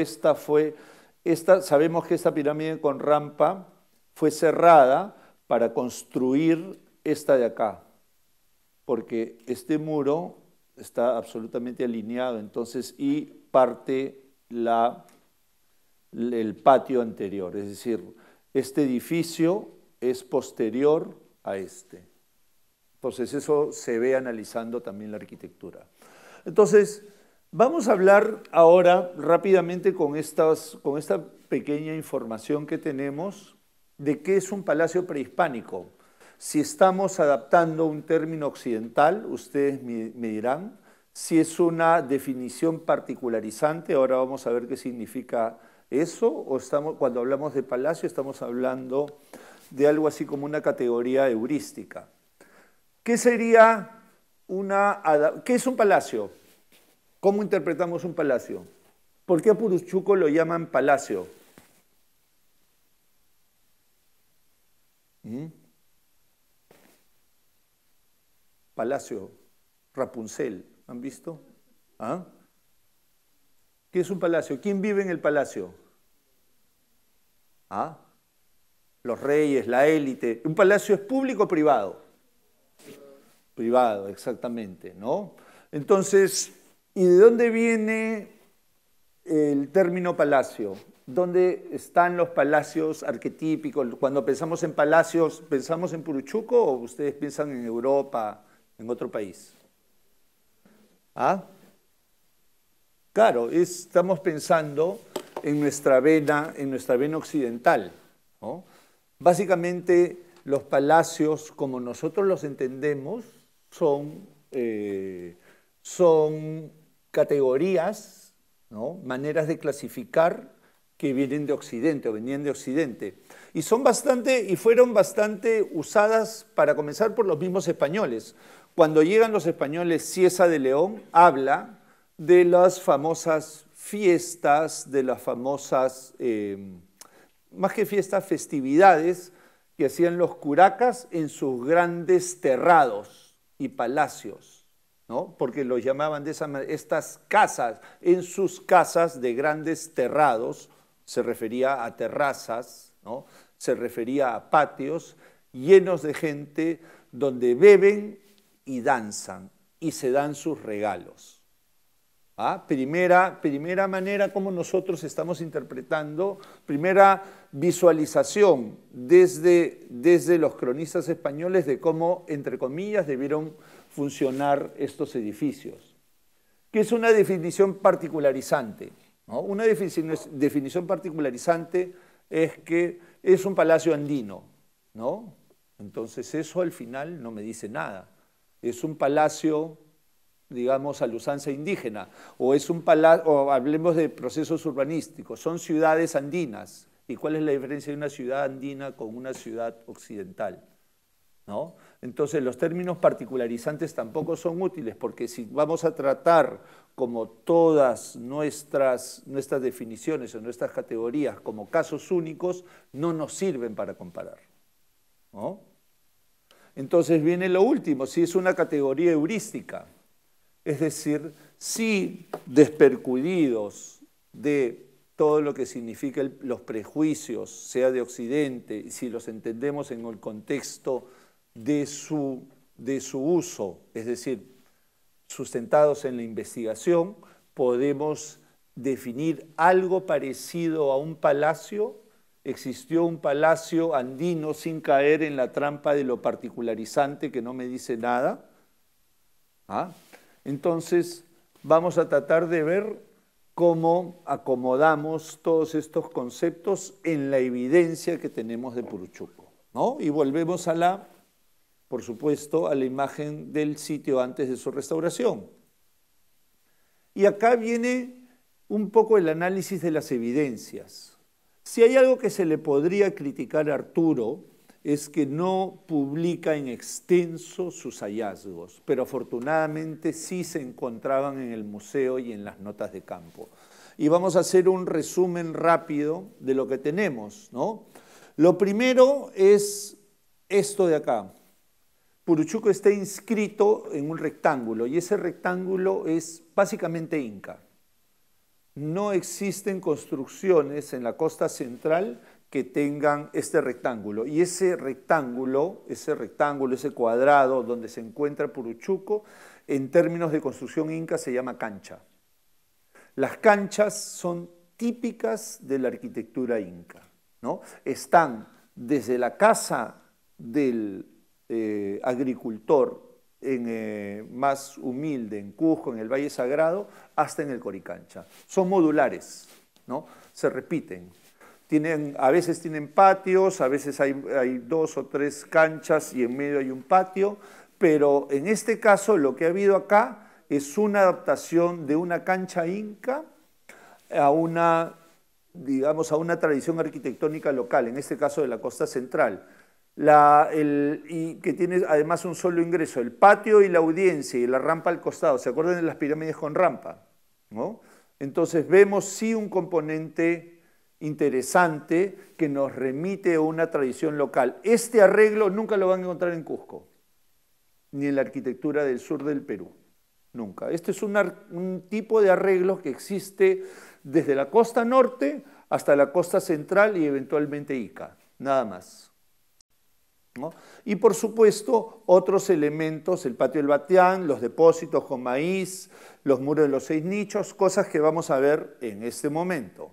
sabemos que esta pirámide con rampa fue cerrada para construir esta de acá, porque este muro está absolutamente alineado, entonces, y parte el patio anterior, es decir, este edificio es posterior a este. Entonces, eso se ve analizando también la arquitectura. Entonces, vamos a hablar ahora rápidamente con esta pequeña información que tenemos de qué es un palacio prehispánico. Si estamos adaptando un término occidental, ustedes me dirán. Si es una definición particularizante, ahora vamos a ver qué significa ¿Eso o cuando hablamos de palacio estamos hablando de algo así como una categoría heurística? ¿Qué sería qué es un palacio? ¿Cómo interpretamos un palacio? ¿Por qué a Puruchuco lo llaman palacio? Palacio, Rapunzel, ¿han visto? ¿Ah? ¿Qué es un palacio? ¿Quién vive en el palacio? ¿Ah? Los reyes, la élite. ¿Un palacio es público o privado? Privado, exactamente, ¿no? Entonces, ¿y de dónde viene el término palacio? ¿Dónde están los palacios arquetípicos? Cuando pensamos en palacios, ¿pensamos en Puruchuco o ustedes piensan en Europa, en otro país? ¿Ah? Claro, estamos pensando en nuestra vena occidental, ¿no? Básicamente, los palacios, como nosotros los entendemos, son categorías, ¿no? Maneras de clasificar que vienen de Occidente o venían de Occidente. Y fueron bastante usadas, para comenzar, por los mismos españoles. Cuando llegan los españoles, Cieza de León habla de las famosas fiestas, de las famosas, más que fiestas, festividades que hacían los curacas en sus grandes terrados y palacios, ¿no? Porque los llamaban de esa manera, estas casas, en sus casas de grandes terrados, se refería a terrazas, ¿no? Se refería a patios llenos de gente donde beben y danzan y se dan sus regalos. ¿Ah? Primera manera como nosotros estamos interpretando, primera visualización desde los cronistas españoles de cómo, entre comillas, debieron funcionar estos edificios. ¿Qué es una definición particularizante? ¿No? Una definición particularizante es que es un palacio andino, ¿no? Entonces eso al final no me dice nada. Es un palacio, digamos, a la usanza indígena, o es un palacio, o hablemos de procesos urbanísticos, son ciudades andinas. ¿Y cuál es la diferencia de una ciudad andina con una ciudad occidental? ¿No? Entonces los términos particularizantes tampoco son útiles, porque si vamos a tratar como todas nuestras definiciones o nuestras categorías como casos únicos, no nos sirven para comparar, ¿no? Entonces viene lo último, si es una categoría heurística. Es decir, si despercudidos de todo lo que significa los prejuicios, sea de Occidente, si los entendemos en el contexto de su uso, es decir, sustentados en la investigación, podemos definir algo parecido a un palacio. Existió un palacio andino sin caer en la trampa de lo particularizante que no me dice nada. ¿Ah? Entonces, vamos a tratar de ver cómo acomodamos todos estos conceptos en la evidencia que tenemos de Puruchuco, ¿no? Y volvemos por supuesto, a la imagen del sitio antes de su restauración. Y acá viene un poco el análisis de las evidencias. Si hay algo que se le podría criticar a Arturo, es que no publica en extenso sus hallazgos, pero afortunadamente sí se encontraban en el museo y en las notas de campo. Y vamos a hacer un resumen rápido de lo que tenemos, ¿no? Lo primero es esto de acá. Puruchuco está inscrito en un rectángulo y ese rectángulo es básicamente inca. No existen construcciones en la costa central que tengan este rectángulo. Y ese cuadrado donde se encuentra Puruchuco, en términos de construcción inca se llama cancha. Las canchas son típicas de la arquitectura inca, ¿no? Están desde la casa del agricultor más humilde en Cusco, en el Valle Sagrado, hasta en el Coricancha. Son modulares, ¿no? Se repiten. A veces tienen patios, a veces hay 2 o 3 canchas y en medio hay un patio, pero en este caso lo que ha habido acá es una adaptación de una cancha inca a una digamos, a una tradición arquitectónica local, en este caso de la costa central, y que tiene además un solo ingreso, el patio y la audiencia y la rampa al costado. ¿Se acuerdan de las pirámides con rampa? ¿No? Entonces vemos sí un componente interesante que nos remite a una tradición local. Este arreglo nunca lo van a encontrar en Cusco, ni en la arquitectura del sur del Perú. Nunca. Este es un tipo de arreglo que existe desde la costa norte hasta la costa central y eventualmente Ica, nada más. ¿No? Y por supuesto otros elementos, el patio del Batián, los depósitos con maíz, los muros de los 6 nichos, cosas que vamos a ver en este momento.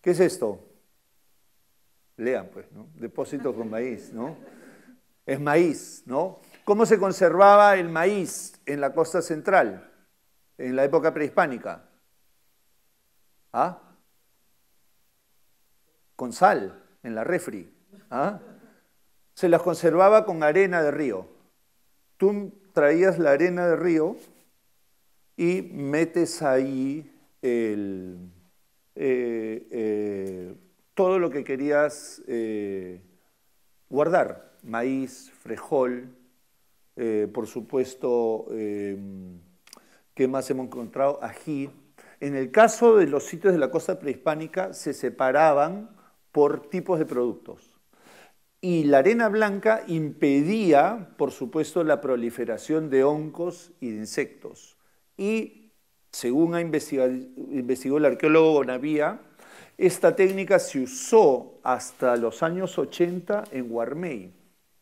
¿Qué es esto? Lean pues, ¿no? Depósito con maíz, ¿no? Es maíz, ¿no? ¿Cómo se conservaba el maíz en la costa central en la época prehispánica? ¿Ah? Con sal, en la refri. ¿Ah? Se las conservaba con arena de río. Tú traías la arena de río y metes ahí todo lo que querías guardar. Maíz, frijol, por supuesto, ¿qué más hemos encontrado? Ají. En el caso de los sitios de la costa prehispánica se separaban por tipos de productos. Y la arena blanca impedía, por supuesto, la proliferación de hongos y de insectos. Y, según investigó el arqueólogo Bonavía, esta técnica se usó hasta los años 80 en Guarmey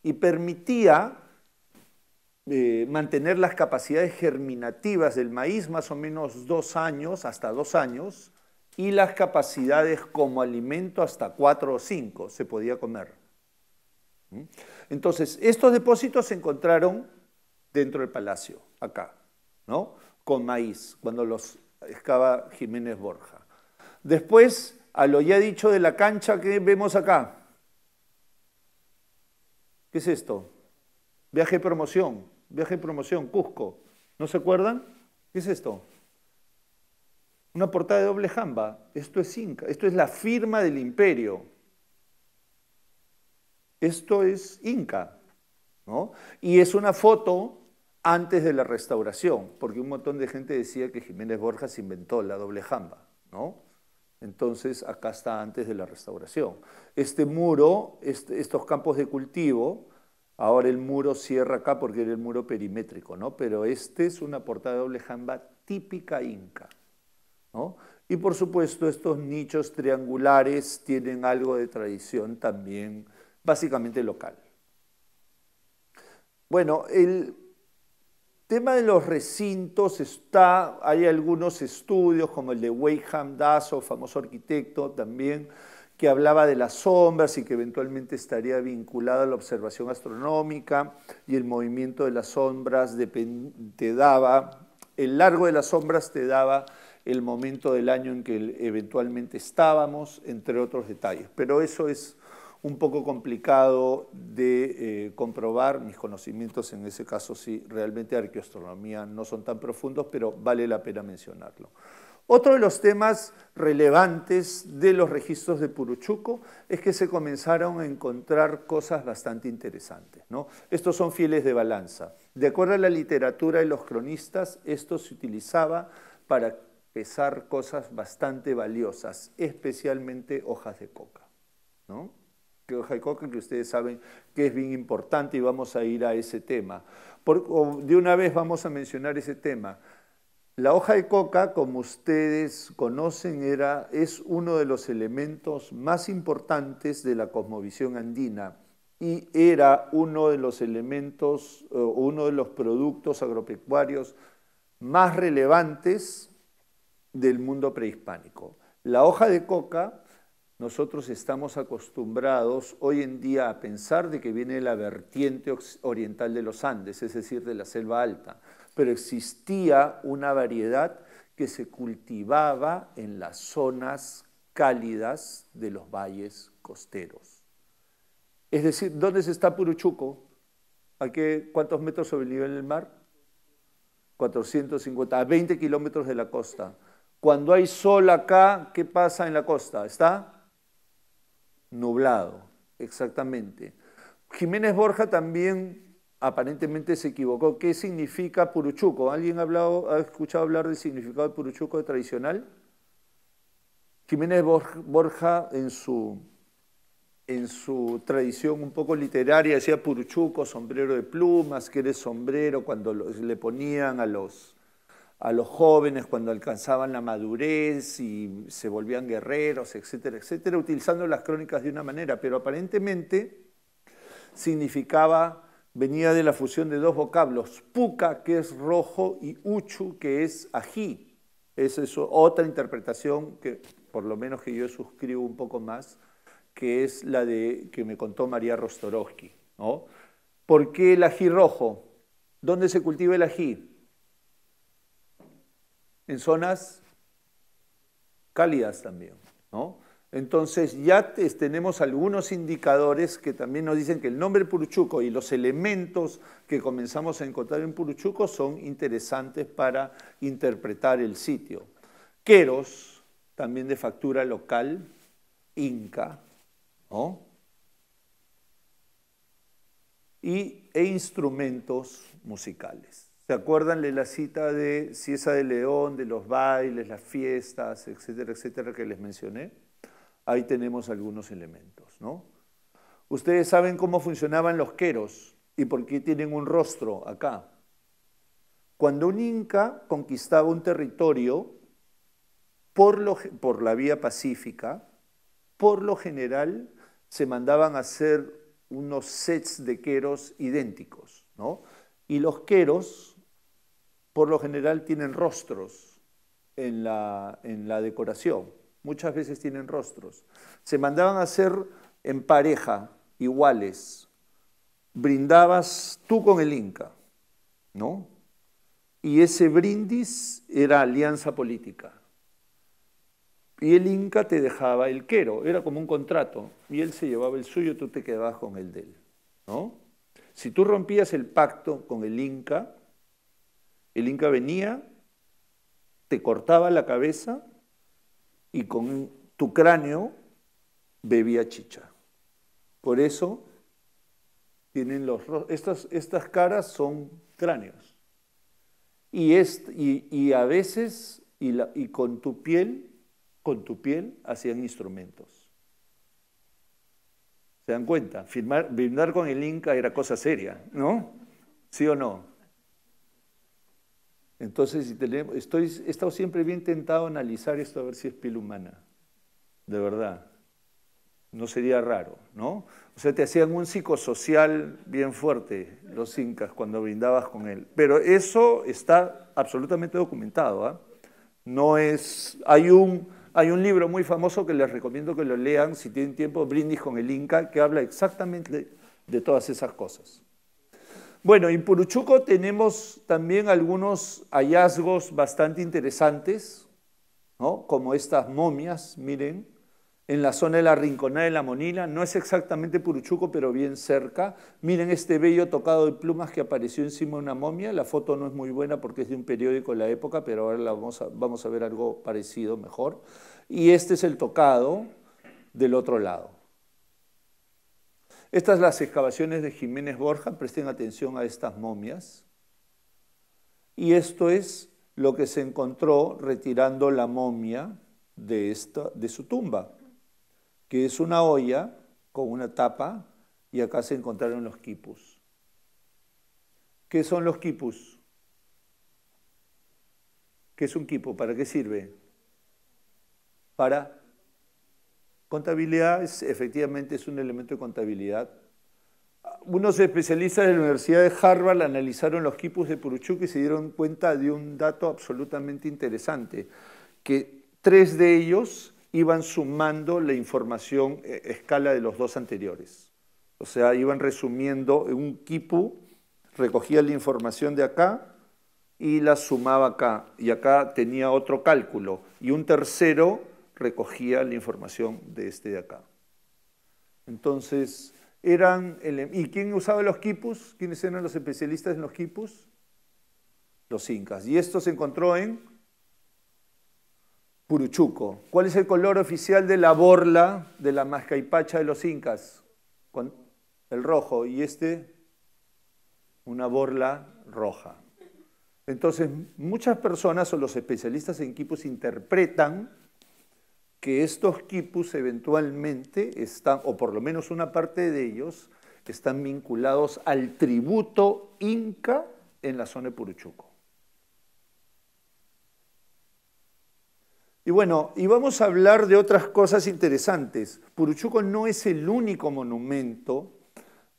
y permitía mantener las capacidades germinativas del maíz más o menos 2 años, hasta 2 años, y las capacidades como alimento hasta 4 o 5 se podía comer. Entonces, estos depósitos se encontraron dentro del palacio, acá, ¿no? Con maíz, cuando los excava Jiménez Borja. Después, a lo ya dicho de la cancha que vemos acá. ¿Qué es esto? Viaje de promoción, Cusco. ¿No se acuerdan? ¿Qué es esto? Una portada de doble jamba. Esto es Inca, esto es la firma del imperio. Esto es Inca, ¿no? Y es una foto antes de la restauración, porque un montón de gente decía que Jiménez Borja se inventó la doble jamba, ¿no? Entonces, acá está antes de la restauración. Este muro, estos campos de cultivo, ahora el muro cierra acá porque era el muro perimétrico, ¿no? Pero este es una portada de doble jamba típica inca, ¿no? Y por supuesto, estos nichos triangulares tienen algo de tradición también, básicamente local. Bueno, el tema de los recintos hay algunos estudios, como el de Weyham Dasso, famoso arquitecto también, que hablaba de las sombras y que eventualmente estaría vinculado a la observación astronómica, y el movimiento de las sombras el largo de las sombras te daba el momento del año en que eventualmente estábamos, entre otros detalles. Pero eso es un poco complicado de comprobar. Mis conocimientos en ese caso sí, realmente de arqueoastronomía no son tan profundos, pero vale la pena mencionarlo. Otro de los temas relevantes de los registros de Puruchuco es que se comenzaron a encontrar cosas bastante interesantes, ¿no? Estos son fieles de balanza. De acuerdo a la literatura de los cronistas, esto se utilizaba para pesar cosas bastante valiosas, especialmente hojas de coca, ¿no? Que hoja de coca, que ustedes saben que es bien importante, y vamos a ir a ese tema. De una vez vamos a mencionar ese tema. La hoja de coca, como ustedes conocen, es uno de los elementos más importantes de la cosmovisión andina, y era uno de los elementos, uno de los productos agropecuarios más relevantes del mundo prehispánico. La hoja de coca, nosotros estamos acostumbrados hoy en día a pensar de que viene de la vertiente oriental de los Andes, es decir, de la selva alta, pero existía una variedad que se cultivaba en las zonas cálidas de los valles costeros. Es decir, ¿dónde está Puruchuco? ¿Cuántos metros sobre el nivel del mar? 450, a 20 kilómetros de la costa. Cuando hay sol acá, ¿qué pasa en la costa? Está nublado, exactamente. Jiménez Borja también aparentemente se equivocó. ¿Qué significa Puruchuco? ¿Alguien ha escuchado hablar del significado de Puruchuco tradicional? Jiménez Borja en su tradición un poco literaria decía Puruchuco, sombrero de plumas, que eres sombrero cuando le ponían a los jóvenes cuando alcanzaban la madurez y se volvían guerreros, etcétera, etcétera, utilizando las crónicas de una manera, pero aparentemente venía de la fusión de dos vocablos, puca, que es rojo, y uchu, que es ají. Es eso, otra interpretación que por lo menos que yo suscribo un poco más, que es la que me contó María Rostorovsky, ¿no? ¿Por qué el ají rojo? ¿Dónde se cultiva el ají? En zonas cálidas también, ¿no? Entonces ya tenemos algunos indicadores que también nos dicen que el nombre Puruchuco y los elementos que comenzamos a encontrar en Puruchuco son interesantes para interpretar el sitio. Queros, también de factura local, inca, ¿no? E instrumentos musicales. ¿Se acuerdan de la cita de Cieza de León, de los bailes, las fiestas, etcétera, etcétera, que les mencioné? Ahí tenemos algunos elementos, ¿no? Ustedes saben cómo funcionaban los queros y por qué tienen un rostro acá. Cuando un inca conquistaba un territorio por la vía pacífica, por lo general se mandaban a hacer unos sets de queros idénticos, ¿no? Y los queros, por lo general, tienen rostros en la decoración. Muchas veces tienen rostros. Se mandaban a hacer en pareja, iguales. Brindabas tú con el inca, ¿no? Y ese brindis era alianza política. Y el inca te dejaba el quero, era como un contrato. Y él se llevaba el suyo, tú te quedabas con el de él, ¿no? Si tú rompías el pacto con el inca venía, te cortaba la cabeza y con tu cráneo bebía chicha. Por eso tienen estas caras son cráneos. Y a veces, con tu piel hacían instrumentos. ¿Se dan cuenta? Brindar con el inca era cosa seria, ¿no? ¿Sí o no? Entonces, he estado siempre bien tentado a analizar esto a ver si es piel humana. De verdad. No sería raro, ¿no? O sea, te hacían un psicosocial bien fuerte los incas cuando brindabas con él. Pero eso está absolutamente documentado, ¿ah? No es... Hay un libro muy famoso que les recomiendo que lo lean, si tienen tiempo, Brindis con el Inca, que habla exactamente de todas esas cosas. Bueno, en Puruchuco tenemos también algunos hallazgos bastante interesantes, ¿no? Como estas momias, miren, en la zona de la Rinconada de la Monila, no es exactamente Puruchuco, pero bien cerca. Miren este bello tocado de plumas que apareció encima de una momia. La foto no es muy buena porque es de un periódico de la época, pero ahora vamos a ver algo parecido mejor. Y este es el tocado del otro lado. Estas son las excavaciones de Jiménez Borja, presten atención a estas momias. Y esto es lo que se encontró retirando la momia de su tumba, que es una olla con una tapa, y acá se encontraron los quipus. ¿Qué son los quipus? ¿Qué es un quipu? ¿Para qué sirve? Para contabilidad, efectivamente es un elemento de contabilidad. Unos especialistas de la Universidad de Harvard analizaron los quipus de Puruchuco y se dieron cuenta de un dato absolutamente interesante, que 3 de ellos iban sumando la información escala de los 2 anteriores. O sea, iban resumiendo, un quipu recogía la información de acá y la sumaba acá, y acá tenía otro cálculo, y un tercero recogía la información de este de acá. Entonces, ¿y quién usaba los quipus? ¿Quiénes eran los especialistas en los quipus? Los incas. Y esto se encontró en Puruchuco. ¿Cuál es el color oficial de la borla de la Mascaipacha de los incas? El rojo. Y una borla roja. Entonces, muchas personas o los especialistas en quipus interpretan que estos quipus eventualmente están, o por lo menos una parte de ellos, están vinculados al tributo inca en la zona de Puruchuco. Y bueno, y vamos a hablar de otras cosas interesantes. Puruchuco no es el único monumento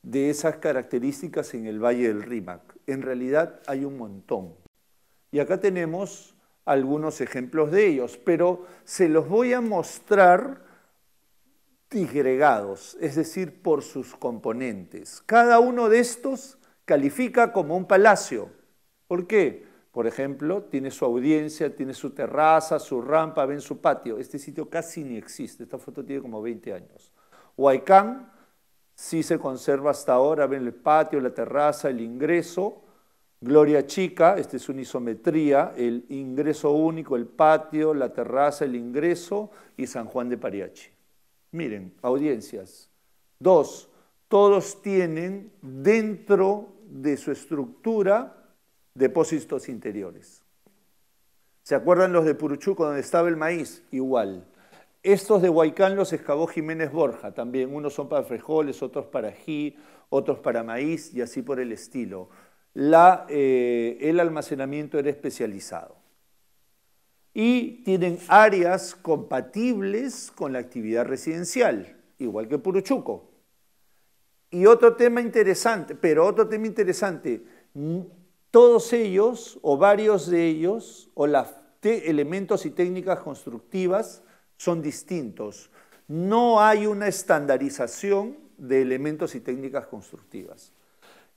de esas características en el Valle del Rímac. En realidad hay un montón. Y acá tenemos algunos ejemplos de ellos, pero se los voy a mostrar disgregados, es decir, por sus componentes. Cada uno de estos califica como un palacio. ¿Por qué? Por ejemplo, tiene su audiencia, tiene su terraza, su rampa, ven su patio. Este sitio casi ni existe, esta foto tiene como 20 años. Huaycán sí se conserva hasta ahora, ven el patio, la terraza, el ingreso. Gloria Chica, esta es una isometría, el ingreso único, el patio, la terraza, el ingreso y San Juan de Pariachi. Miren, audiencias. 2, todos tienen dentro de su estructura depósitos interiores. ¿Se acuerdan los de Puruchuco donde estaba el maíz? Igual. Estos de Huaycán los excavó Jiménez Borja también. Unos son para frijoles, otros para ají, otros para maíz y así por el estilo. El almacenamiento era especializado. Y tienen áreas compatibles con la actividad residencial, igual que Puruchuco. Y otro tema interesante, todos ellos, o varios de ellos, o los elementos y técnicas constructivas son distintos. No hay una estandarización de elementos y técnicas constructivas.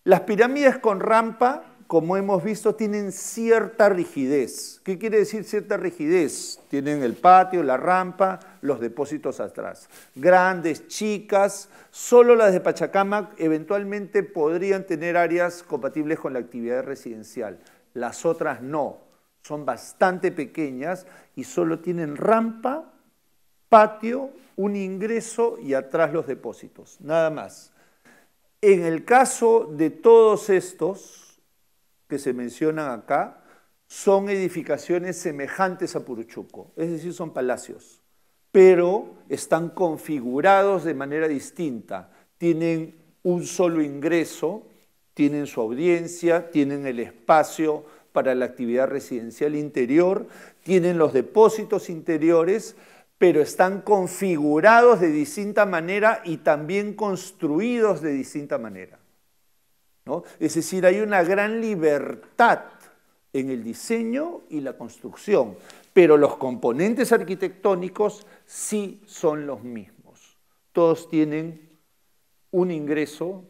Las pirámides con rampa, como hemos visto, tienen cierta rigidez. ¿Qué quiere decir cierta rigidez? Tienen el patio, la rampa, los depósitos atrás. Grandes, chicas, solo las de Pachacamac eventualmente podrían tener áreas compatibles con la actividad residencial. Las otras no, son bastante pequeñas y solo tienen rampa, patio, un ingreso y atrás los depósitos, nada más. En el caso de todos estos que se mencionan acá, son edificaciones semejantes a Puruchuco, es decir, son palacios, pero están configurados de manera distinta. Tienen un solo ingreso, tienen su audiencia, tienen el espacio para la actividad residencial interior, tienen los depósitos interiores, pero están configurados de distinta manera y también construidos de distinta manera, ¿no? Es decir, hay una gran libertad en el diseño y la construcción, pero los componentes arquitectónicos sí son los mismos. Todos tienen un ingreso,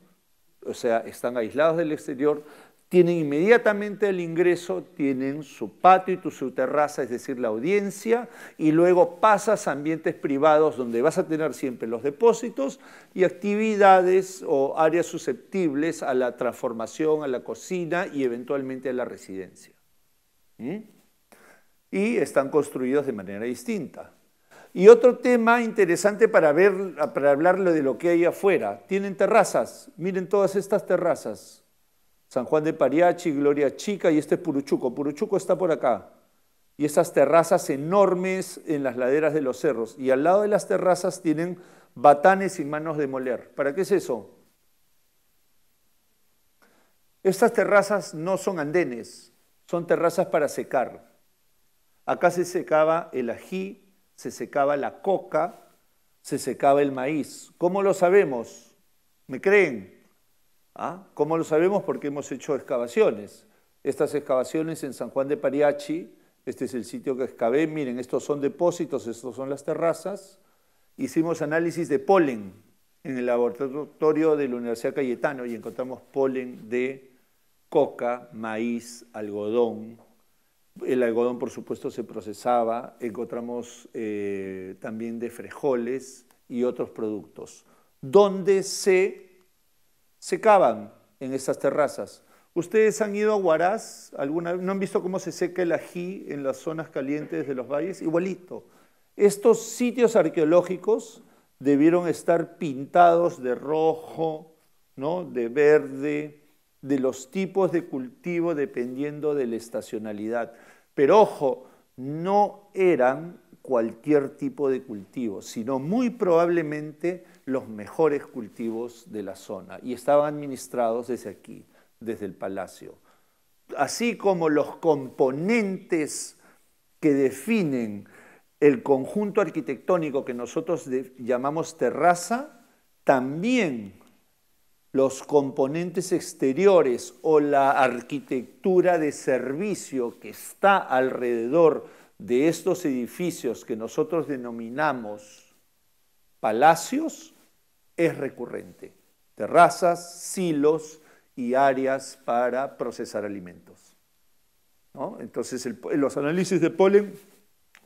o sea, están aislados del exterior, tienen inmediatamente el ingreso, tienen su patio y su terraza, es decir, la audiencia, y luego pasas a ambientes privados donde vas a tener siempre los depósitos y actividades o áreas susceptibles a la transformación, a la cocina y eventualmente a la residencia. Y están construidos de manera distinta. Y otro tema interesante para hablarle de lo que hay afuera, tienen terrazas, miren todas estas terrazas. San Juan de Pariachi, Gloria Chica y este es Puruchuco. Puruchuco está por acá. Y esas terrazas enormes en las laderas de los cerros. Y al lado de las terrazas tienen batanes y manos de moler. ¿Para qué es eso? Estas terrazas no son andenes, son terrazas para secar. Acá se secaba el ají, se secaba la coca, se secaba el maíz. ¿Cómo lo sabemos? ¿Me creen? ¿Cómo lo sabemos? Porque hemos hecho excavaciones. Estas excavaciones en San Juan de Pariachi, este es el sitio que excavé, miren, estos son depósitos, estos son las terrazas. Hicimos análisis de polen en el laboratorio de la Universidad Cayetano y encontramos polen de coca, maíz, algodón. El algodón, por supuesto, se procesaba. Encontramos también de frijoles y otros productos. ¿Dónde se secaban en estas terrazas? ¿Ustedes han ido a Huaraz? ¿No han visto cómo se seca el ají en las zonas calientes de los valles? Igualito. Estos sitios arqueológicos debieron estar pintados de rojo, ¿no? De verde, de los tipos de cultivo dependiendo de la estacionalidad. Pero ojo, no eran cualquier tipo de cultivo, sino muy probablemente los mejores cultivos de la zona y estaban administrados desde aquí, desde el palacio. Así como los componentes que definen el conjunto arquitectónico que nosotros llamamos terraza, también los componentes exteriores o la arquitectura de servicio que está alrededor de estos edificios que nosotros denominamos palacios es recurrente. Terrazas, silos y áreas para procesar alimentos, ¿no? Entonces, los análisis de polen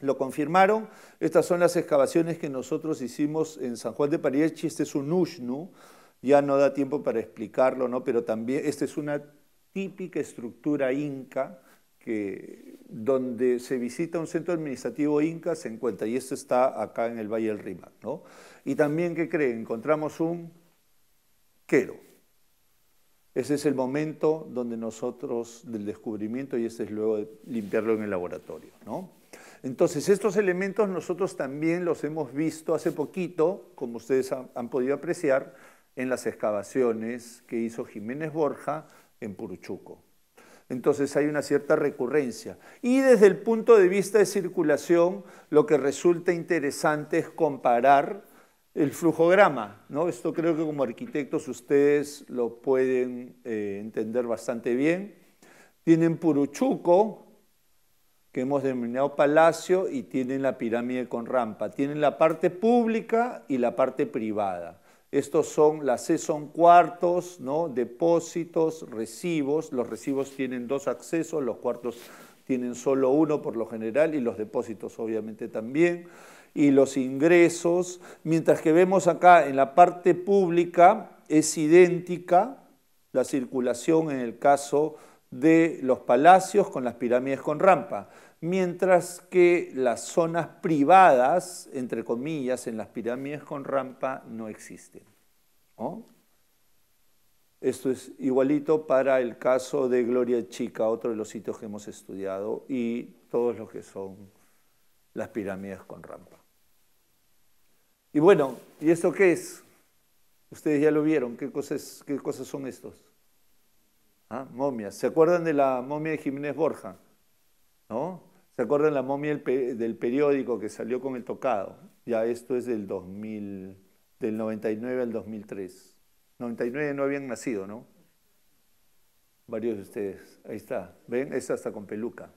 lo confirmaron. Estas son las excavaciones que nosotros hicimos en San Juan de Pariachi. Este es un ushnu, ya no da tiempo para explicarlo, ¿no? Pero también esta es una típica estructura inca donde se visita un centro administrativo inca, se encuentra, y esto está acá en el Valle del Rímac, ¿no? Y también, ¿qué creen? Encontramos un quero. Ese es el momento donde nosotros, del descubrimiento, y este es luego de limpiarlo en el laboratorio, ¿no? Entonces, estos elementos nosotros también los hemos visto hace poquito, como ustedes han podido apreciar, en las excavaciones que hizo Jiménez Borja en Puruchuco. Entonces hay una cierta recurrencia. Y desde el punto de vista de circulación, lo que resulta interesante es comparar el flujograma, ¿no? Esto creo que como arquitectos ustedes lo pueden entender bastante bien. Tienen Puruchuco, que hemos denominado palacio, y tienen la pirámide con rampa. Tienen la parte pública y la parte privada. Estos son, las C son cuartos, ¿no? Depósitos, recibos. Los recibos tienen dos accesos, los cuartos tienen solo uno por lo general y los depósitos obviamente también. Y los ingresos, mientras que vemos acá en la parte pública es idéntica la circulación en el caso de los palacios con las pirámides con rampa, mientras que las zonas privadas, entre comillas, en las pirámides con rampa no existen, ¿no? Esto es igualito para el caso de Gloria Chica, otro de los sitios que hemos estudiado, y todos los que son las pirámides con rampa. Y bueno, ¿y esto qué es? Ustedes ya lo vieron, ¿qué cosas son estos? ¿Ah? Momias. ¿Se acuerdan de la momia de Jiménez Borja? ¿No? ¿Se acuerdan de la momia del periódico que salió con el tocado? Ya esto es del 99 al 2003. 99 no habían nacido, ¿no? Varios de ustedes. Ahí está. ¿Ven? Esta está con peluca.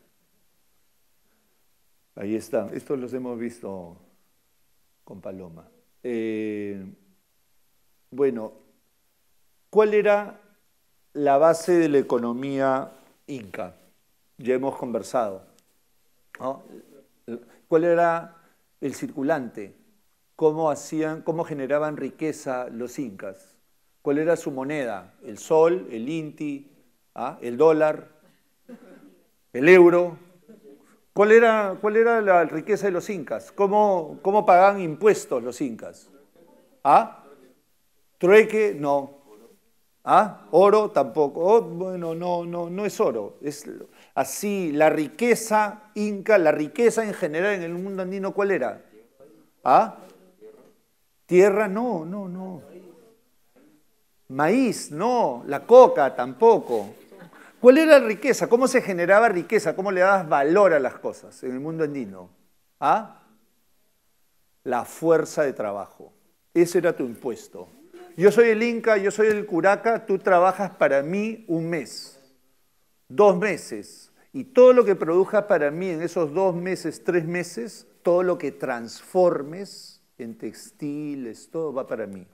Ahí está. Estos los hemos visto con Paloma. Bueno, ¿cuál era la base de la economía inca? Ya hemos conversado, ¿no? ¿Cuál era el circulante? ¿Cómo generaban riqueza los incas? ¿Cuál era su moneda? ¿El sol, el inti, el dólar, el euro? ¿Cuál era la riqueza de los incas? ¿Cómo pagaban impuestos los incas? ¿Trueque? No. ¿Oro? Tampoco. Oh, bueno, no es oro. Es así, la riqueza inca, la riqueza en general en el mundo andino, ¿cuál era? Tierra, no. Maíz, no. La coca, tampoco. ¿Cuál era la riqueza? ¿Cómo se generaba riqueza? ¿Cómo le dabas valor a las cosas en el mundo andino? La fuerza de trabajo. Ese era tu impuesto. Yo soy el Inca, yo soy el Curaca, tú trabajas para mí un mes, 2 meses. Y todo lo que produzcas para mí en esos 2 meses, 3 meses, todo lo que transformes en textiles, todo va para mí.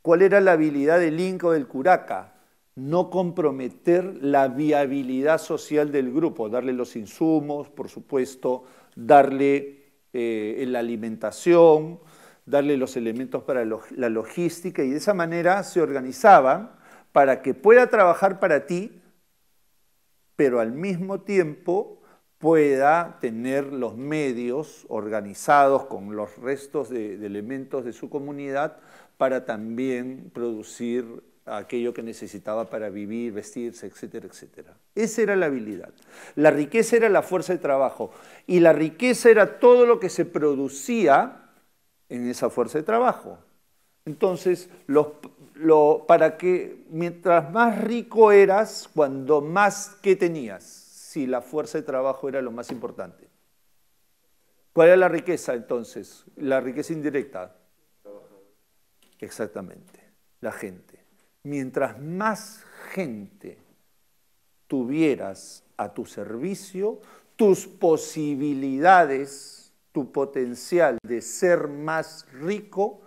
¿Cuál era la habilidad del Inca o del Curaca? No comprometer la viabilidad social del grupo, darle los insumos, por supuesto, darle la alimentación, darle los elementos para la logística, y de esa manera se organizaban para que pueda trabajar para ti, pero al mismo tiempo pueda tener los medios organizados con los restos de elementos de su comunidad para también producir aquello que necesitaba para vivir, vestirse, etcétera, etcétera. Esa era la habilidad. La riqueza era la fuerza de trabajo y la riqueza era todo lo que se producía en esa fuerza de trabajo. Entonces, para que mientras más rico eras, cuando más que tenías, si la fuerza de trabajo era lo más importante. ¿Cuál era la riqueza entonces? La riqueza indirecta. Exactamente, la gente. Mientras más gente tuvieras a tu servicio, tus posibilidades, tu potencial de ser más rico,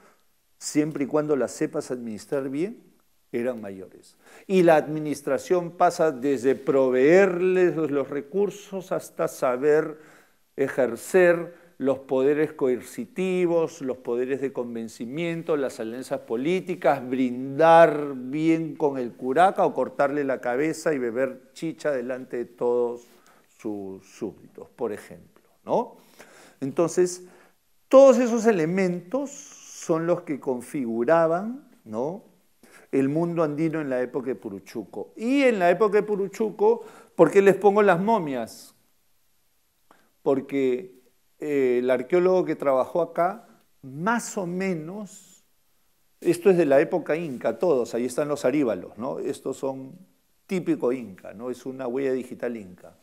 siempre y cuando las sepas administrar bien, eran mayores. Y la administración pasa desde proveerles los recursos hasta saber ejercer los poderes coercitivos, los poderes de convencimiento, las alianzas políticas, brindar bien con el curaca o cortarle la cabeza y beber chicha delante de todos sus súbditos, por ejemplo, ¿no? Entonces, todos esos elementos son los que configuraban, ¿no?, el mundo andino en la época de Puruchuco. Y en la época de Puruchuco, ¿por qué les pongo las momias? Porque el arqueólogo que trabajó acá, más o menos, esto es de la época inca, todos, ahí están los aríbalos, ¿no? Estos son típico inca, ¿no? Es una huella digital inca.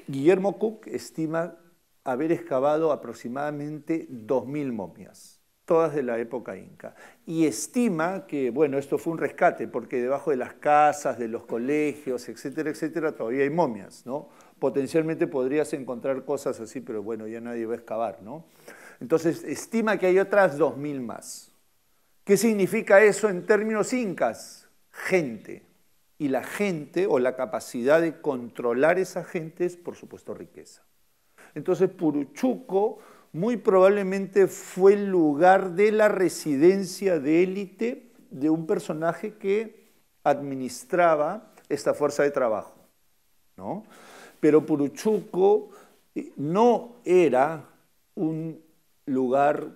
Guillermo Cook estima haber excavado aproximadamente 2000 momias, todas de la época inca. Y estima que, bueno, esto fue un rescate, porque debajo de las casas, de los colegios, etcétera, etcétera, todavía hay momias, ¿no? Potencialmente podrías encontrar cosas así, pero bueno, ya nadie va a excavar, ¿no? Entonces, estima que hay otras 2000 más. ¿Qué significa eso en términos incas? Gente. Y la gente, o la capacidad de controlar esa gente, es, por supuesto, riqueza. Entonces, Puruchuco muy probablemente fue el lugar de la residencia de élite de un personaje que administraba esta fuerza de trabajo, ¿no? Pero Puruchuco no era un lugar,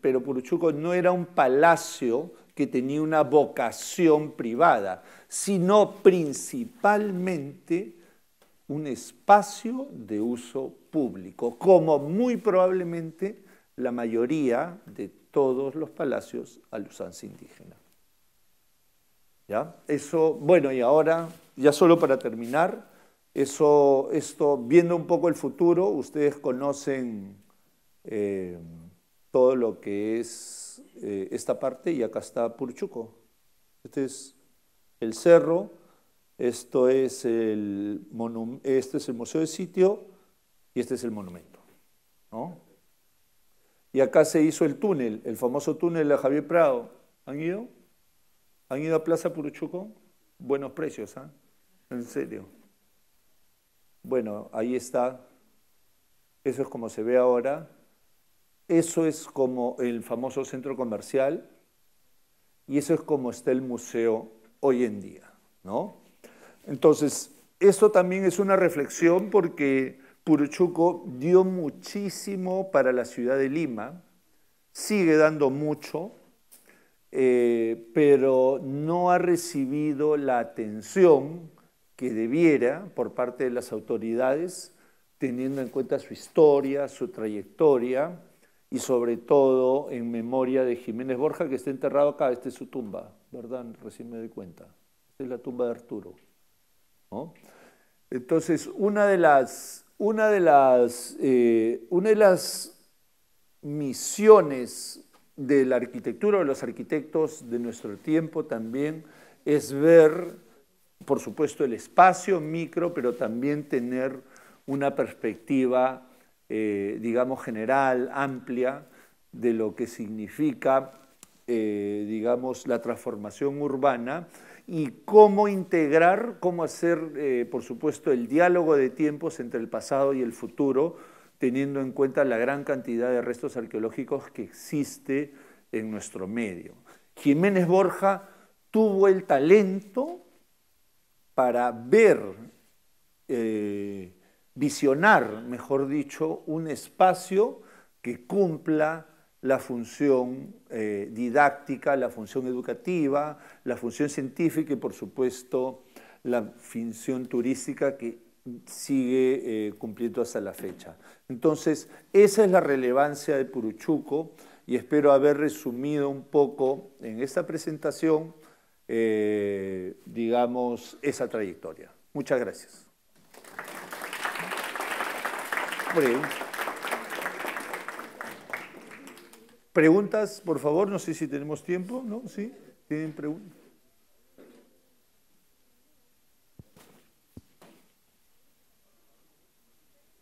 pero Puruchuco no era un palacio que tenía una vocación privada, sino principalmente un espacio de uso público, como muy probablemente la mayoría de todos los palacios a la usanza indígena. ¿Ya? Eso, bueno, y ahora, ya solo para terminar, esto, viendo un poco el futuro, ustedes conocen todo lo que es esta parte, y acá está Puruchuco. Este es el cerro. Esto es este es el museo de sitio y este es el monumento, ¿no? Y acá se hizo el túnel, el famoso túnel de Javier Prado. ¿Han ido? ¿Han ido a Plaza Puruchuco? Buenos precios, ¿ah? En serio. Bueno, ahí está. Eso es como se ve ahora. Eso es como el famoso centro comercial. Y eso es como está el museo hoy en día, ¿no? Entonces, esto también es una reflexión porque Puruchuco dio muchísimo para la ciudad de Lima, sigue dando mucho, pero no ha recibido la atención que debiera por parte de las autoridades, teniendo en cuenta su historia, su trayectoria y sobre todo en memoria de Jiménez Borja, que está enterrado acá. Esta es su tumba, ¿verdad? Recién me doy cuenta. Esta es la tumba de Arturo, ¿no? Entonces, una de las misiones de la arquitectura o de los arquitectos de nuestro tiempo también es ver, por supuesto, el espacio micro, pero también tener una perspectiva, digamos, general, amplia, de lo que significa, digamos, la transformación urbana y cómo integrar, cómo hacer, por supuesto, el diálogo de tiempos entre el pasado y el futuro, teniendo en cuenta la gran cantidad de restos arqueológicos que existe en nuestro medio. Jiménez Borja tuvo el talento para ver, visionar, mejor dicho, un espacio que cumpla la función didáctica, la función educativa, la función científica y, por supuesto, la función turística que sigue cumpliendo hasta la fecha. Entonces, esa es la relevancia de Puruchuco y espero haber resumido un poco en esta presentación, digamos, esa trayectoria. Muchas gracias. Preguntas, por favor, no sé si tenemos tiempo, ¿no? ¿Sí? ¿Tienen preguntas?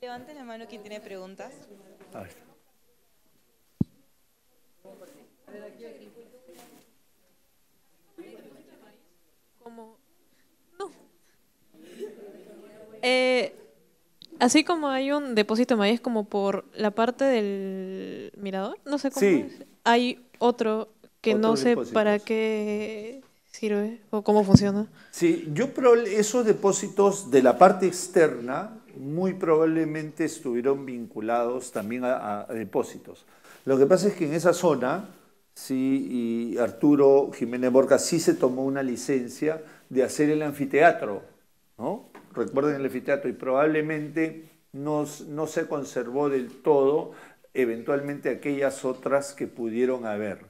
Levanten la mano quien tiene preguntas. Ahí. Como... No. Así como hay un depósito de maíz como por la parte del mirador, no sé cómo Sí. es. Hay otro que no Otros sé depósitos. para qué sirve o cómo funciona. Sí, esos depósitos de la parte externa muy probablemente estuvieron vinculados también a depósitos. Lo que pasa es que en esa zona, sí, y Arturo Jiménez Borja sí se tomó una licencia de hacer el anfiteatro, ¿no? Recuerden el anfiteatro y probablemente no se conservó del todo, eventualmente aquellas otras que pudieron haber.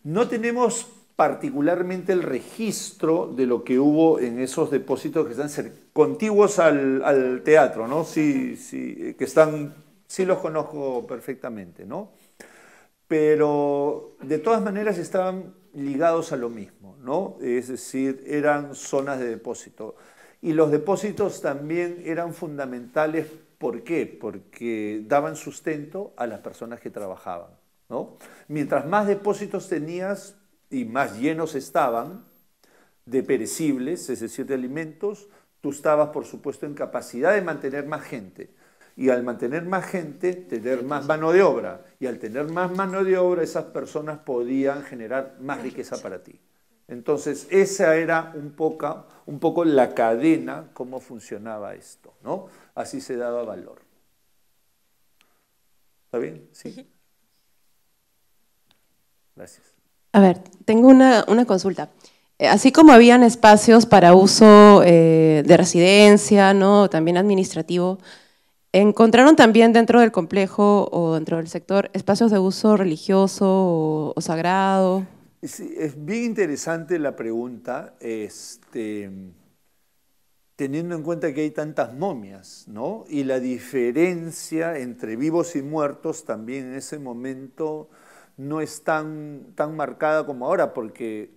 No tenemos particularmente el registro de lo que hubo en esos depósitos que están contiguos al teatro, ¿no? Sí, sí los conozco perfectamente, ¿no? Pero de todas maneras estaban ligados a lo mismo, ¿no? Es decir, eran zonas de depósito. Y los depósitos también eran fundamentales, ¿por qué? Porque daban sustento a las personas que trabajaban, ¿no? Mientras más depósitos tenías y más llenos estaban de perecibles, es decir, de alimentos, tú estabas, por supuesto, en capacidad de mantener más gente. Y al mantener más gente, tener más mano de obra. Y al tener más mano de obra, esas personas podían generar más riqueza para ti. Entonces, esa era un poco la cadena, cómo funcionaba esto, ¿no? Así se daba valor. ¿Está bien? Sí. Gracias. A ver, tengo una consulta. Así como habían espacios para uso de residencia, ¿no? También administrativo, ¿encontraron también dentro del complejo o dentro del sector espacios de uso religioso o sagrado? Sí, es bien interesante la pregunta, teniendo en cuenta que hay tantas momias, ¿no? Y la diferencia entre vivos y muertos también en ese momento no es tan marcada como ahora, porque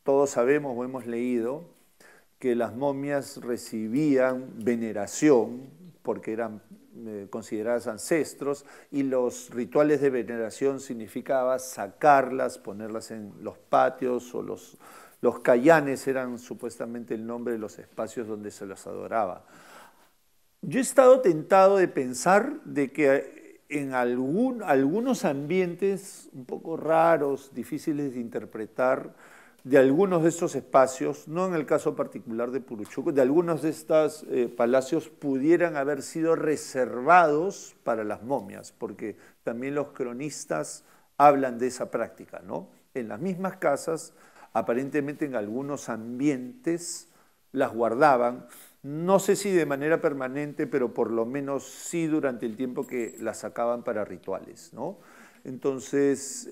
todos sabemos o hemos leído que las momias recibían veneración porque eran consideradas ancestros, y los rituales de veneración significaba sacarlas, ponerlas en los patios, o los cayanes eran supuestamente el nombre de los espacios donde se las adoraba. Yo he estado tentado de pensar de que en algunos ambientes un poco raros, difíciles de interpretar, de algunos de estos espacios, no en el caso particular de Puruchuco, de algunos de estos palacios pudieran haber sido reservados para las momias, porque también los cronistas hablan de esa práctica, ¿no? En las mismas casas, aparentemente en algunos ambientes las guardaban, no sé si de manera permanente, pero por lo menos sí durante el tiempo que las sacaban para rituales, ¿no? Entonces,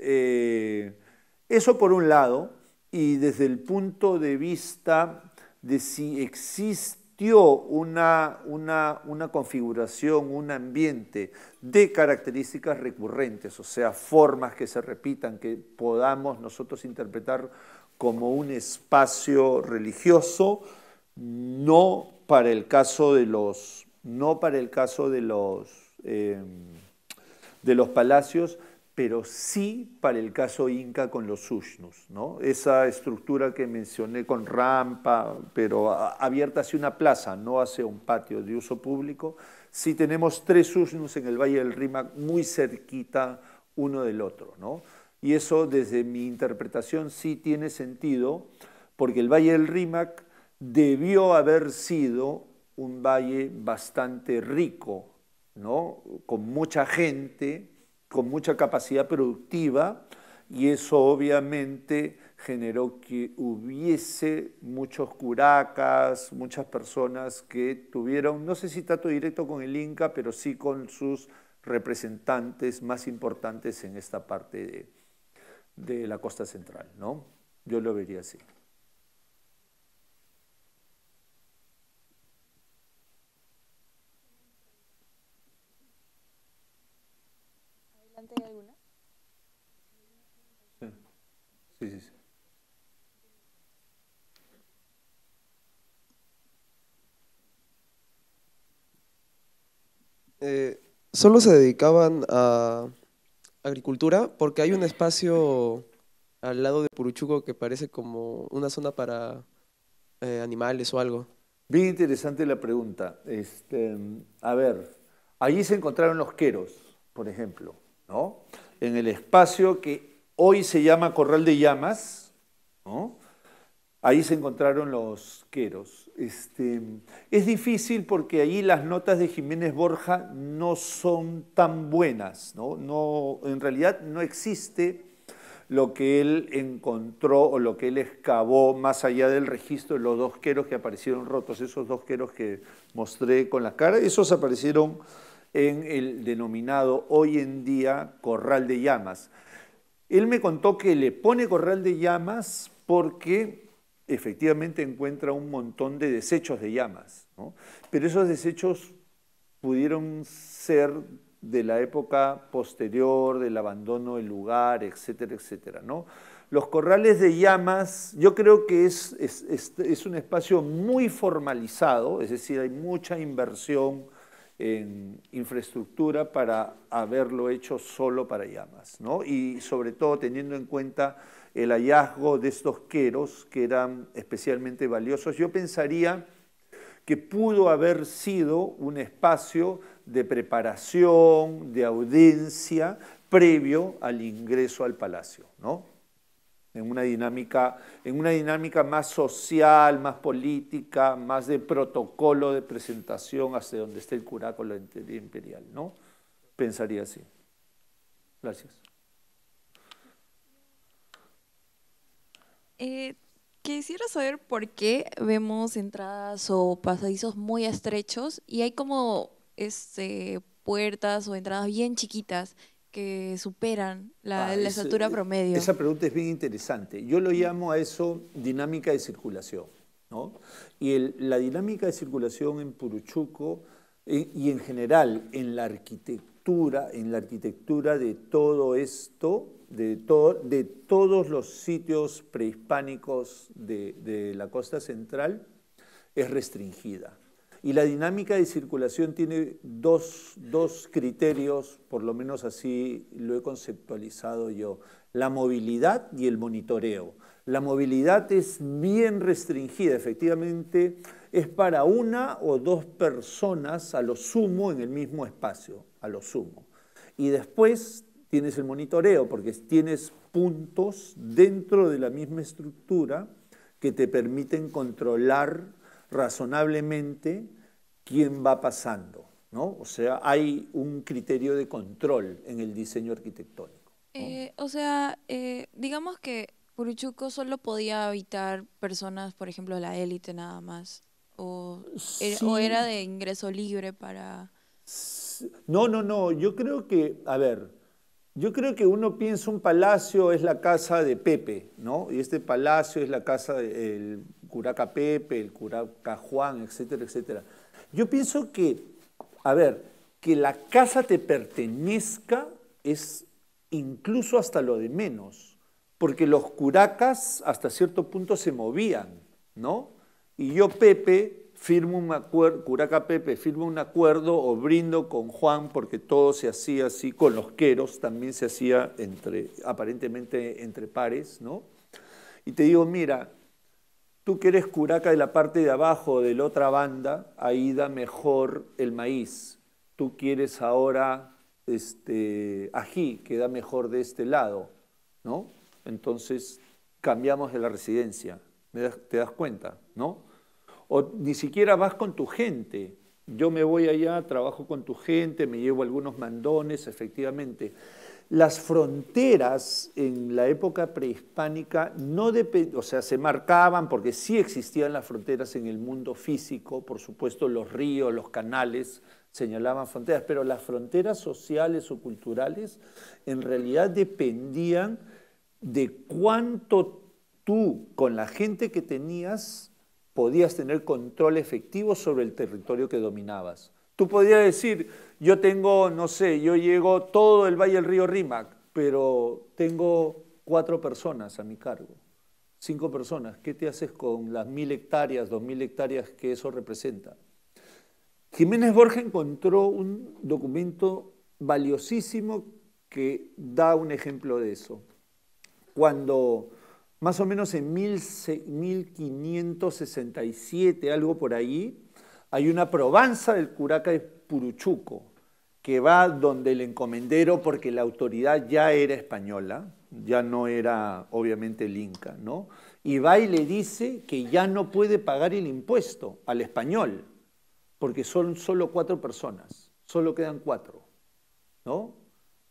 eso por un lado. Y desde el punto de vista de si existió una configuración, un ambiente de características recurrentes, o sea, formas que se repitan, que podamos nosotros interpretar como un espacio religioso, no para el caso de los palacios, pero sí para el caso inca con los sushnus, ¿no? Esa estructura que mencioné con rampa, pero abierta hacia una plaza, no hacia un patio de uso público. Sí tenemos 3 sushnus en el Valle del Rímac muy cerquita uno del otro, ¿no? Y eso, desde mi interpretación, sí tiene sentido, porque el Valle del Rímac debió haber sido un valle bastante rico, ¿no? Con mucha gente, con mucha capacidad productiva, y eso obviamente generó que hubiese muchos curacas, muchas personas que tuvieron, no sé si trato directo con el Inca, pero sí con sus representantes más importantes en esta parte de la costa central, ¿no? Yo lo vería así. ¿Adelante hay alguna? Sí, sí, sí. Solo se dedicaban a agricultura porque hay un espacio al lado de Puruchuco que parece como una zona para animales o algo. Bien interesante la pregunta. A ver, allí se encontraron los queros, por ejemplo, ¿no? En el espacio que hoy se llama Corral de Llamas, ¿no? Ahí se encontraron los queros. Es difícil porque allí las notas de Jiménez Borja no son tan buenas, ¿no? En realidad no existe lo que él encontró o lo que él excavó más allá del registro de los dos queros que aparecieron rotos, esos dos queros que mostré con la cara, esos aparecieron en el denominado hoy en día Corral de Llamas. Él me contó que le pone Corral de Llamas porque efectivamente encuentra un montón de desechos de llamas, ¿no? Pero esos desechos pudieron ser de la época posterior, del abandono del lugar, etcétera, etcétera, ¿no? Los corrales de llamas, yo creo que es un espacio muy formalizado, es decir, hay mucha inversión en infraestructura para haberlo hecho solo para llamas, ¿no? Y sobre todo teniendo en cuenta el hallazgo de estos queros que eran especialmente valiosos. Yo pensaría que pudo haber sido un espacio de preparación, de audiencia, previo al ingreso al palacio, ¿no? En una dinámica más social, más política, más de protocolo de presentación hacia donde esté el curáculo imperial, ¿no? Pensaría así. Gracias. Quisiera saber por qué vemos entradas o pasadizos muy estrechos y hay como puertas o entradas bien chiquitas que superan la estatura promedio. Esa pregunta es bien interesante. Yo lo llamo a eso dinámica de circulación, ¿no? Y la dinámica de circulación en Puruchuco y en general en la arquitectura de todo esto, de todos los sitios prehispánicos de la costa central, es restringida. Y la dinámica de circulación tiene dos criterios, por lo menos así lo he conceptualizado yo: la movilidad y el monitoreo. La movilidad es bien restringida, efectivamente es para una o dos personas a lo sumo en el mismo espacio, a lo sumo. Y después tienes el monitoreo, porque tienes puntos dentro de la misma estructura que te permiten controlar razonablemente quién va pasando, ¿no? O sea, hay un criterio de control en el diseño arquitectónico, ¿no? Digamos que Puruchuco solo podía habitar personas, por ejemplo, la élite nada más, Sí. o era de ingreso libre para... No, yo creo que, a ver, yo creo que uno piensa un palacio es la casa de Pepe, ¿no? Y este palacio es la casa del curaca Pepe, el curaca Juan, etcétera, etcétera. Yo pienso que, a ver, que la casa te pertenezca es incluso hasta lo de menos, porque los curacas hasta cierto punto se movían, ¿no? Y yo, Pepe, firmo un acuerdo, curaca Pepe, firmo un acuerdo o brindo con Juan, porque todo se hacía así, con los queros también se hacía aparentemente entre pares, ¿no? Y te digo, mira, tú que eres curaca de la parte de abajo de la otra banda, ahí da mejor el maíz. Tú quieres ahora ají, que da mejor de este lado. ¿no? Entonces cambiamos de la residencia, ¿te das cuenta? ¿No? O ni siquiera vas con tu gente. Yo me voy allá, trabajo con tu gente, me llevo algunos mandones, efectivamente. Las fronteras en la época prehispánica no o sea, se marcaban porque sí existían las fronteras en el mundo físico, por supuesto los ríos, los canales señalaban fronteras, pero las fronteras sociales o culturales en realidad dependían de cuánto tú, con la gente que tenías, podías tener control efectivo sobre el territorio que dominabas. Tú podías decir, yo tengo, no sé, yo llego todo el valle del río Rímac, pero tengo 4 personas a mi cargo, 5 personas. ¿Qué te haces con las 1000 hectáreas, 2000 hectáreas que eso representa? Jiménez Borja encontró un documento valiosísimo que da un ejemplo de eso. Cuando más o menos en 1567, algo por ahí, hay una probanza del curaca de Puruchuco, que va donde el encomendero, porque la autoridad ya era española, ya no era obviamente el Inca, ¿no? Y va y le dice que ya no puede pagar el impuesto al español, porque son solo 4 personas, solo quedan 4, ¿no?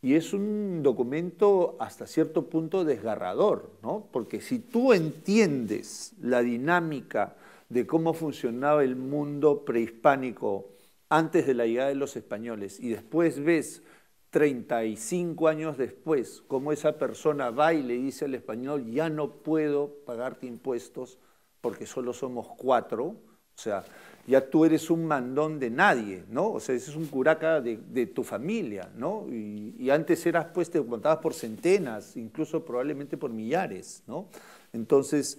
Y es un documento hasta cierto punto desgarrador, ¿no? Porque si tú entiendes la dinámica de cómo funcionaba el mundo prehispánico antes de la llegada de los españoles y después ves 35 años después cómo esa persona va y le dice al español, ya no puedo pagarte impuestos porque solo somos 4, o sea, ya tú eres un mandón de nadie, ¿no? O sea, ese es un curaca de tu familia, ¿no? Y antes eras, pues, te contabas por centenas, incluso probablemente por millares, ¿no? Entonces,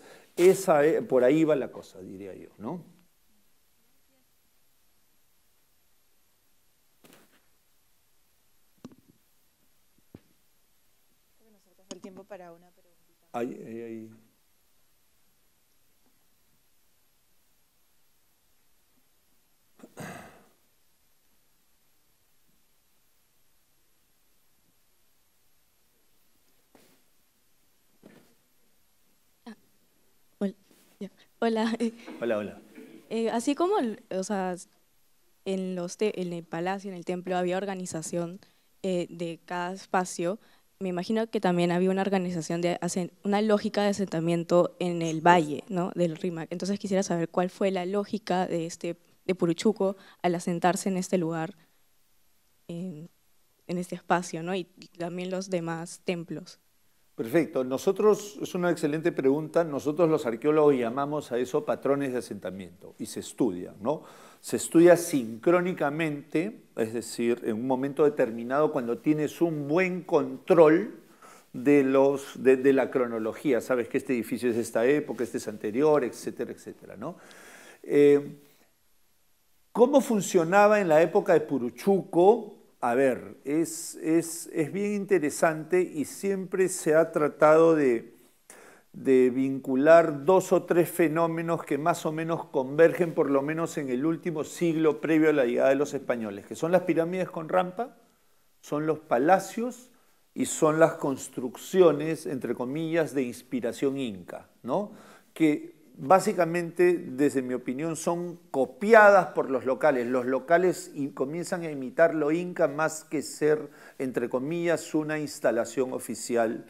por ahí va la cosa, diría yo, ¿no? Nos falta el tiempo para una preguntita. Ahí. Hola. Hola. Así como, o sea, en el palacio, en el templo, había organización de cada espacio, me imagino que también había una organización una lógica de asentamiento en el valle, ¿no? Del Rímac. Entonces quisiera saber cuál fue la lógica de Puruchuco al asentarse en este lugar, en este espacio, ¿no? Y también los demás templos. Perfecto. Nosotros, es una excelente pregunta, nosotros los arqueólogos llamamos a eso patrones de asentamiento y se estudia, ¿no? Se estudia sincrónicamente, es decir, en un momento determinado cuando tienes un buen control de la cronología, sabes que este edificio es de esta época, este es anterior, etcétera, etcétera, ¿no? ¿Cómo funcionaba en la época de Puruchuco? A ver, es bien interesante y siempre se ha tratado de vincular 2 o 3 fenómenos que más o menos convergen por lo menos en el último siglo previo a la llegada de los españoles, que son las pirámides con rampa, son los palacios y son las construcciones, entre comillas, de inspiración inca, ¿no? Que básicamente, desde mi opinión, son copiadas por los locales. Los locales comienzan a imitar lo inca más que ser, entre comillas, una instalación oficial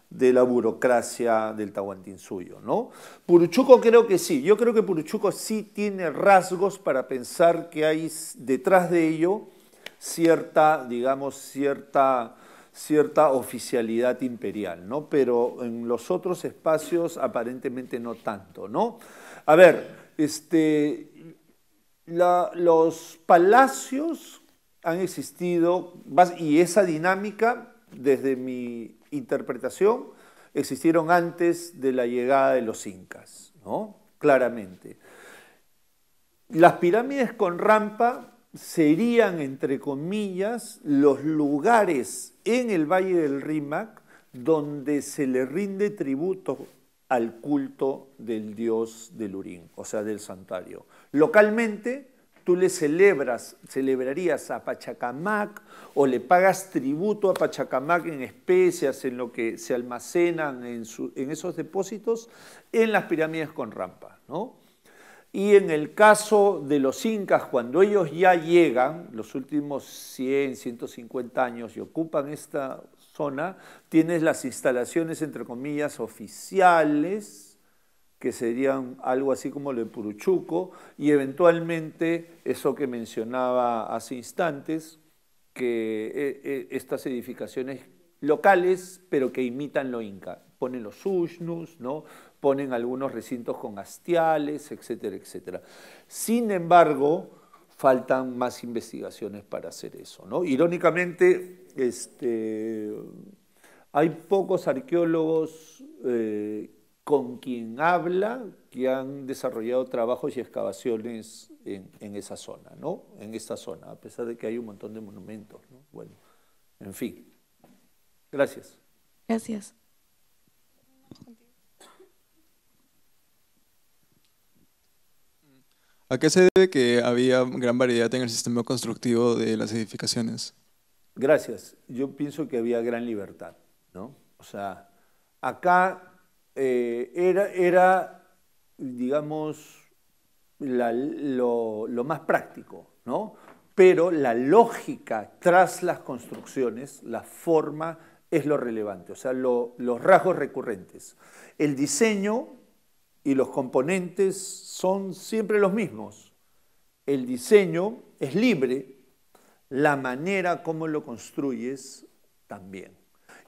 de la burocracia del Tahuantinsuyo, ¿no? Puruchuco creo que sí. Yo creo que Puruchuco sí tiene rasgos para pensar que hay detrás de ello cierta oficialidad imperial, ¿no? Pero en los otros espacios aparentemente no tanto, ¿no? A ver, los palacios han existido, y esa dinámica, desde mi interpretación, existieron antes de la llegada de los incas, ¿no? Claramente. Las pirámides con rampa serían, entre comillas, los lugares en el Valle del Rímac donde se le rinde tributo al culto del dios del Urín, o sea, del santuario. Localmente, tú le celebrarías a Pachacamac o le pagas tributo a Pachacamac en especias, en lo que se almacenan en esos depósitos, en las pirámides con rampa, ¿no? Y en el caso de los incas, cuando ellos ya llegan, los últimos 100, 150 años, y ocupan esta zona, tienes las instalaciones, entre comillas, oficiales, que serían algo así como lo de Puruchuco, y eventualmente eso que mencionaba hace instantes, que estas edificaciones locales, pero que imitan lo inca. Ponen los ushnus, ¿no? Ponen algunos recintos con hastiales, etcétera, etcétera. Sin embargo, faltan más investigaciones para hacer eso, ¿no? Irónicamente, hay pocos arqueólogos con quien habla que han desarrollado trabajos y excavaciones en esa zona, ¿no? En esta zona, a pesar de que hay un montón de monumentos, ¿no? Bueno, en fin. Gracias. Gracias. ¿A qué se debe que había gran variedad en el sistema constructivo de las edificaciones? Gracias. Yo pienso que había gran libertad, ¿no? O sea, acá era digamos, lo más práctico, ¿no? Pero la lógica tras las construcciones, la forma, es lo relevante, o sea, los rasgos recurrentes. El diseño y los componentes son siempre los mismos. El diseño es libre, la manera como lo construyes también.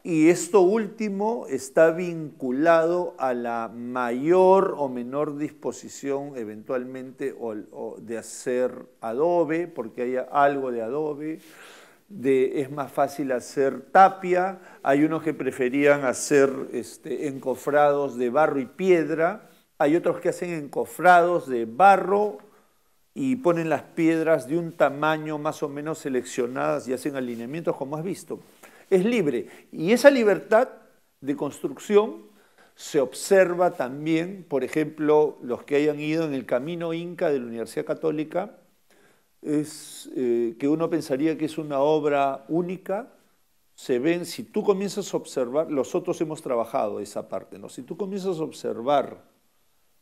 Y esto último está vinculado a la mayor o menor disposición eventualmente de hacer adobe, porque hay algo de adobe, es más fácil hacer tapia, hay unos que preferían hacer encofrados de barro y piedra, hay otros que hacen encofrados de barro y ponen las piedras de un tamaño más o menos seleccionadas y hacen alineamientos como has visto. Es libre. Y esa libertad de construcción se observa también, por ejemplo, los que hayan ido en el camino Inca de la Universidad Católica, es que uno pensaría que es una obra única. Se ven, si tú comienzas a observar, nosotros hemos trabajado esa parte, ¿no? Si tú comienzas a observar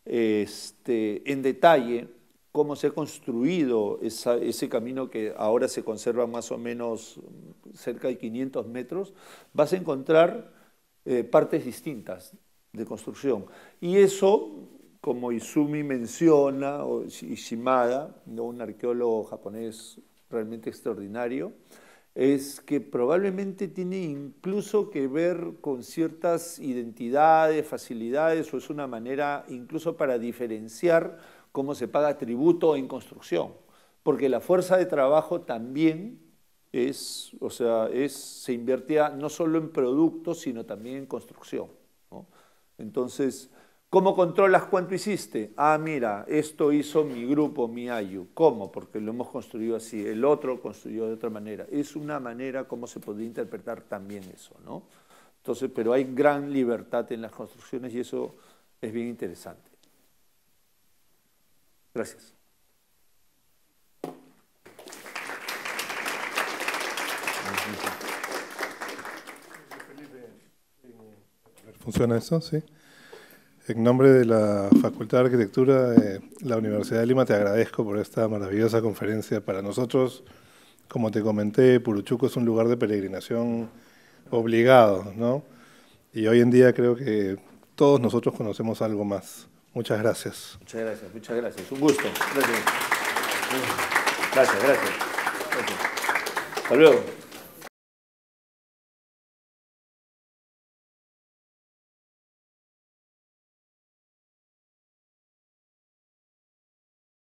en detalle cómo se ha construido ese camino que ahora se conserva más o menos cerca de 500 metros, vas a encontrar partes distintas de construcción. Y eso, como Izumi menciona, o Shimada, ¿no? Un arqueólogo japonés realmente extraordinario, es que probablemente tiene incluso que ver con ciertas identidades, facilidades, o es una manera incluso para diferenciar cómo se paga tributo en construcción, porque la fuerza de trabajo también se invertía no solo en productos, sino también en construcción, ¿no? Entonces, ¿cómo controlas cuánto hiciste? Ah, mira, esto hizo mi grupo, mi ayu. ¿Cómo? Porque lo hemos construido así, el otro construyó de otra manera. Es una manera como se podría interpretar también eso, ¿no? Entonces, pero hay gran libertad en las construcciones y eso es bien interesante. Gracias. ¿Funciona eso? Sí. En nombre de la Facultad de Arquitectura de la Universidad de Lima te agradezco por esta maravillosa conferencia. Para nosotros, como te comenté, Puruchuco es un lugar de peregrinación obligado, ¿no? Y hoy en día creo que todos nosotros conocemos algo más. Muchas gracias. Muchas gracias, muchas gracias. Un gusto. Gracias. Gracias, gracias. Hasta luego.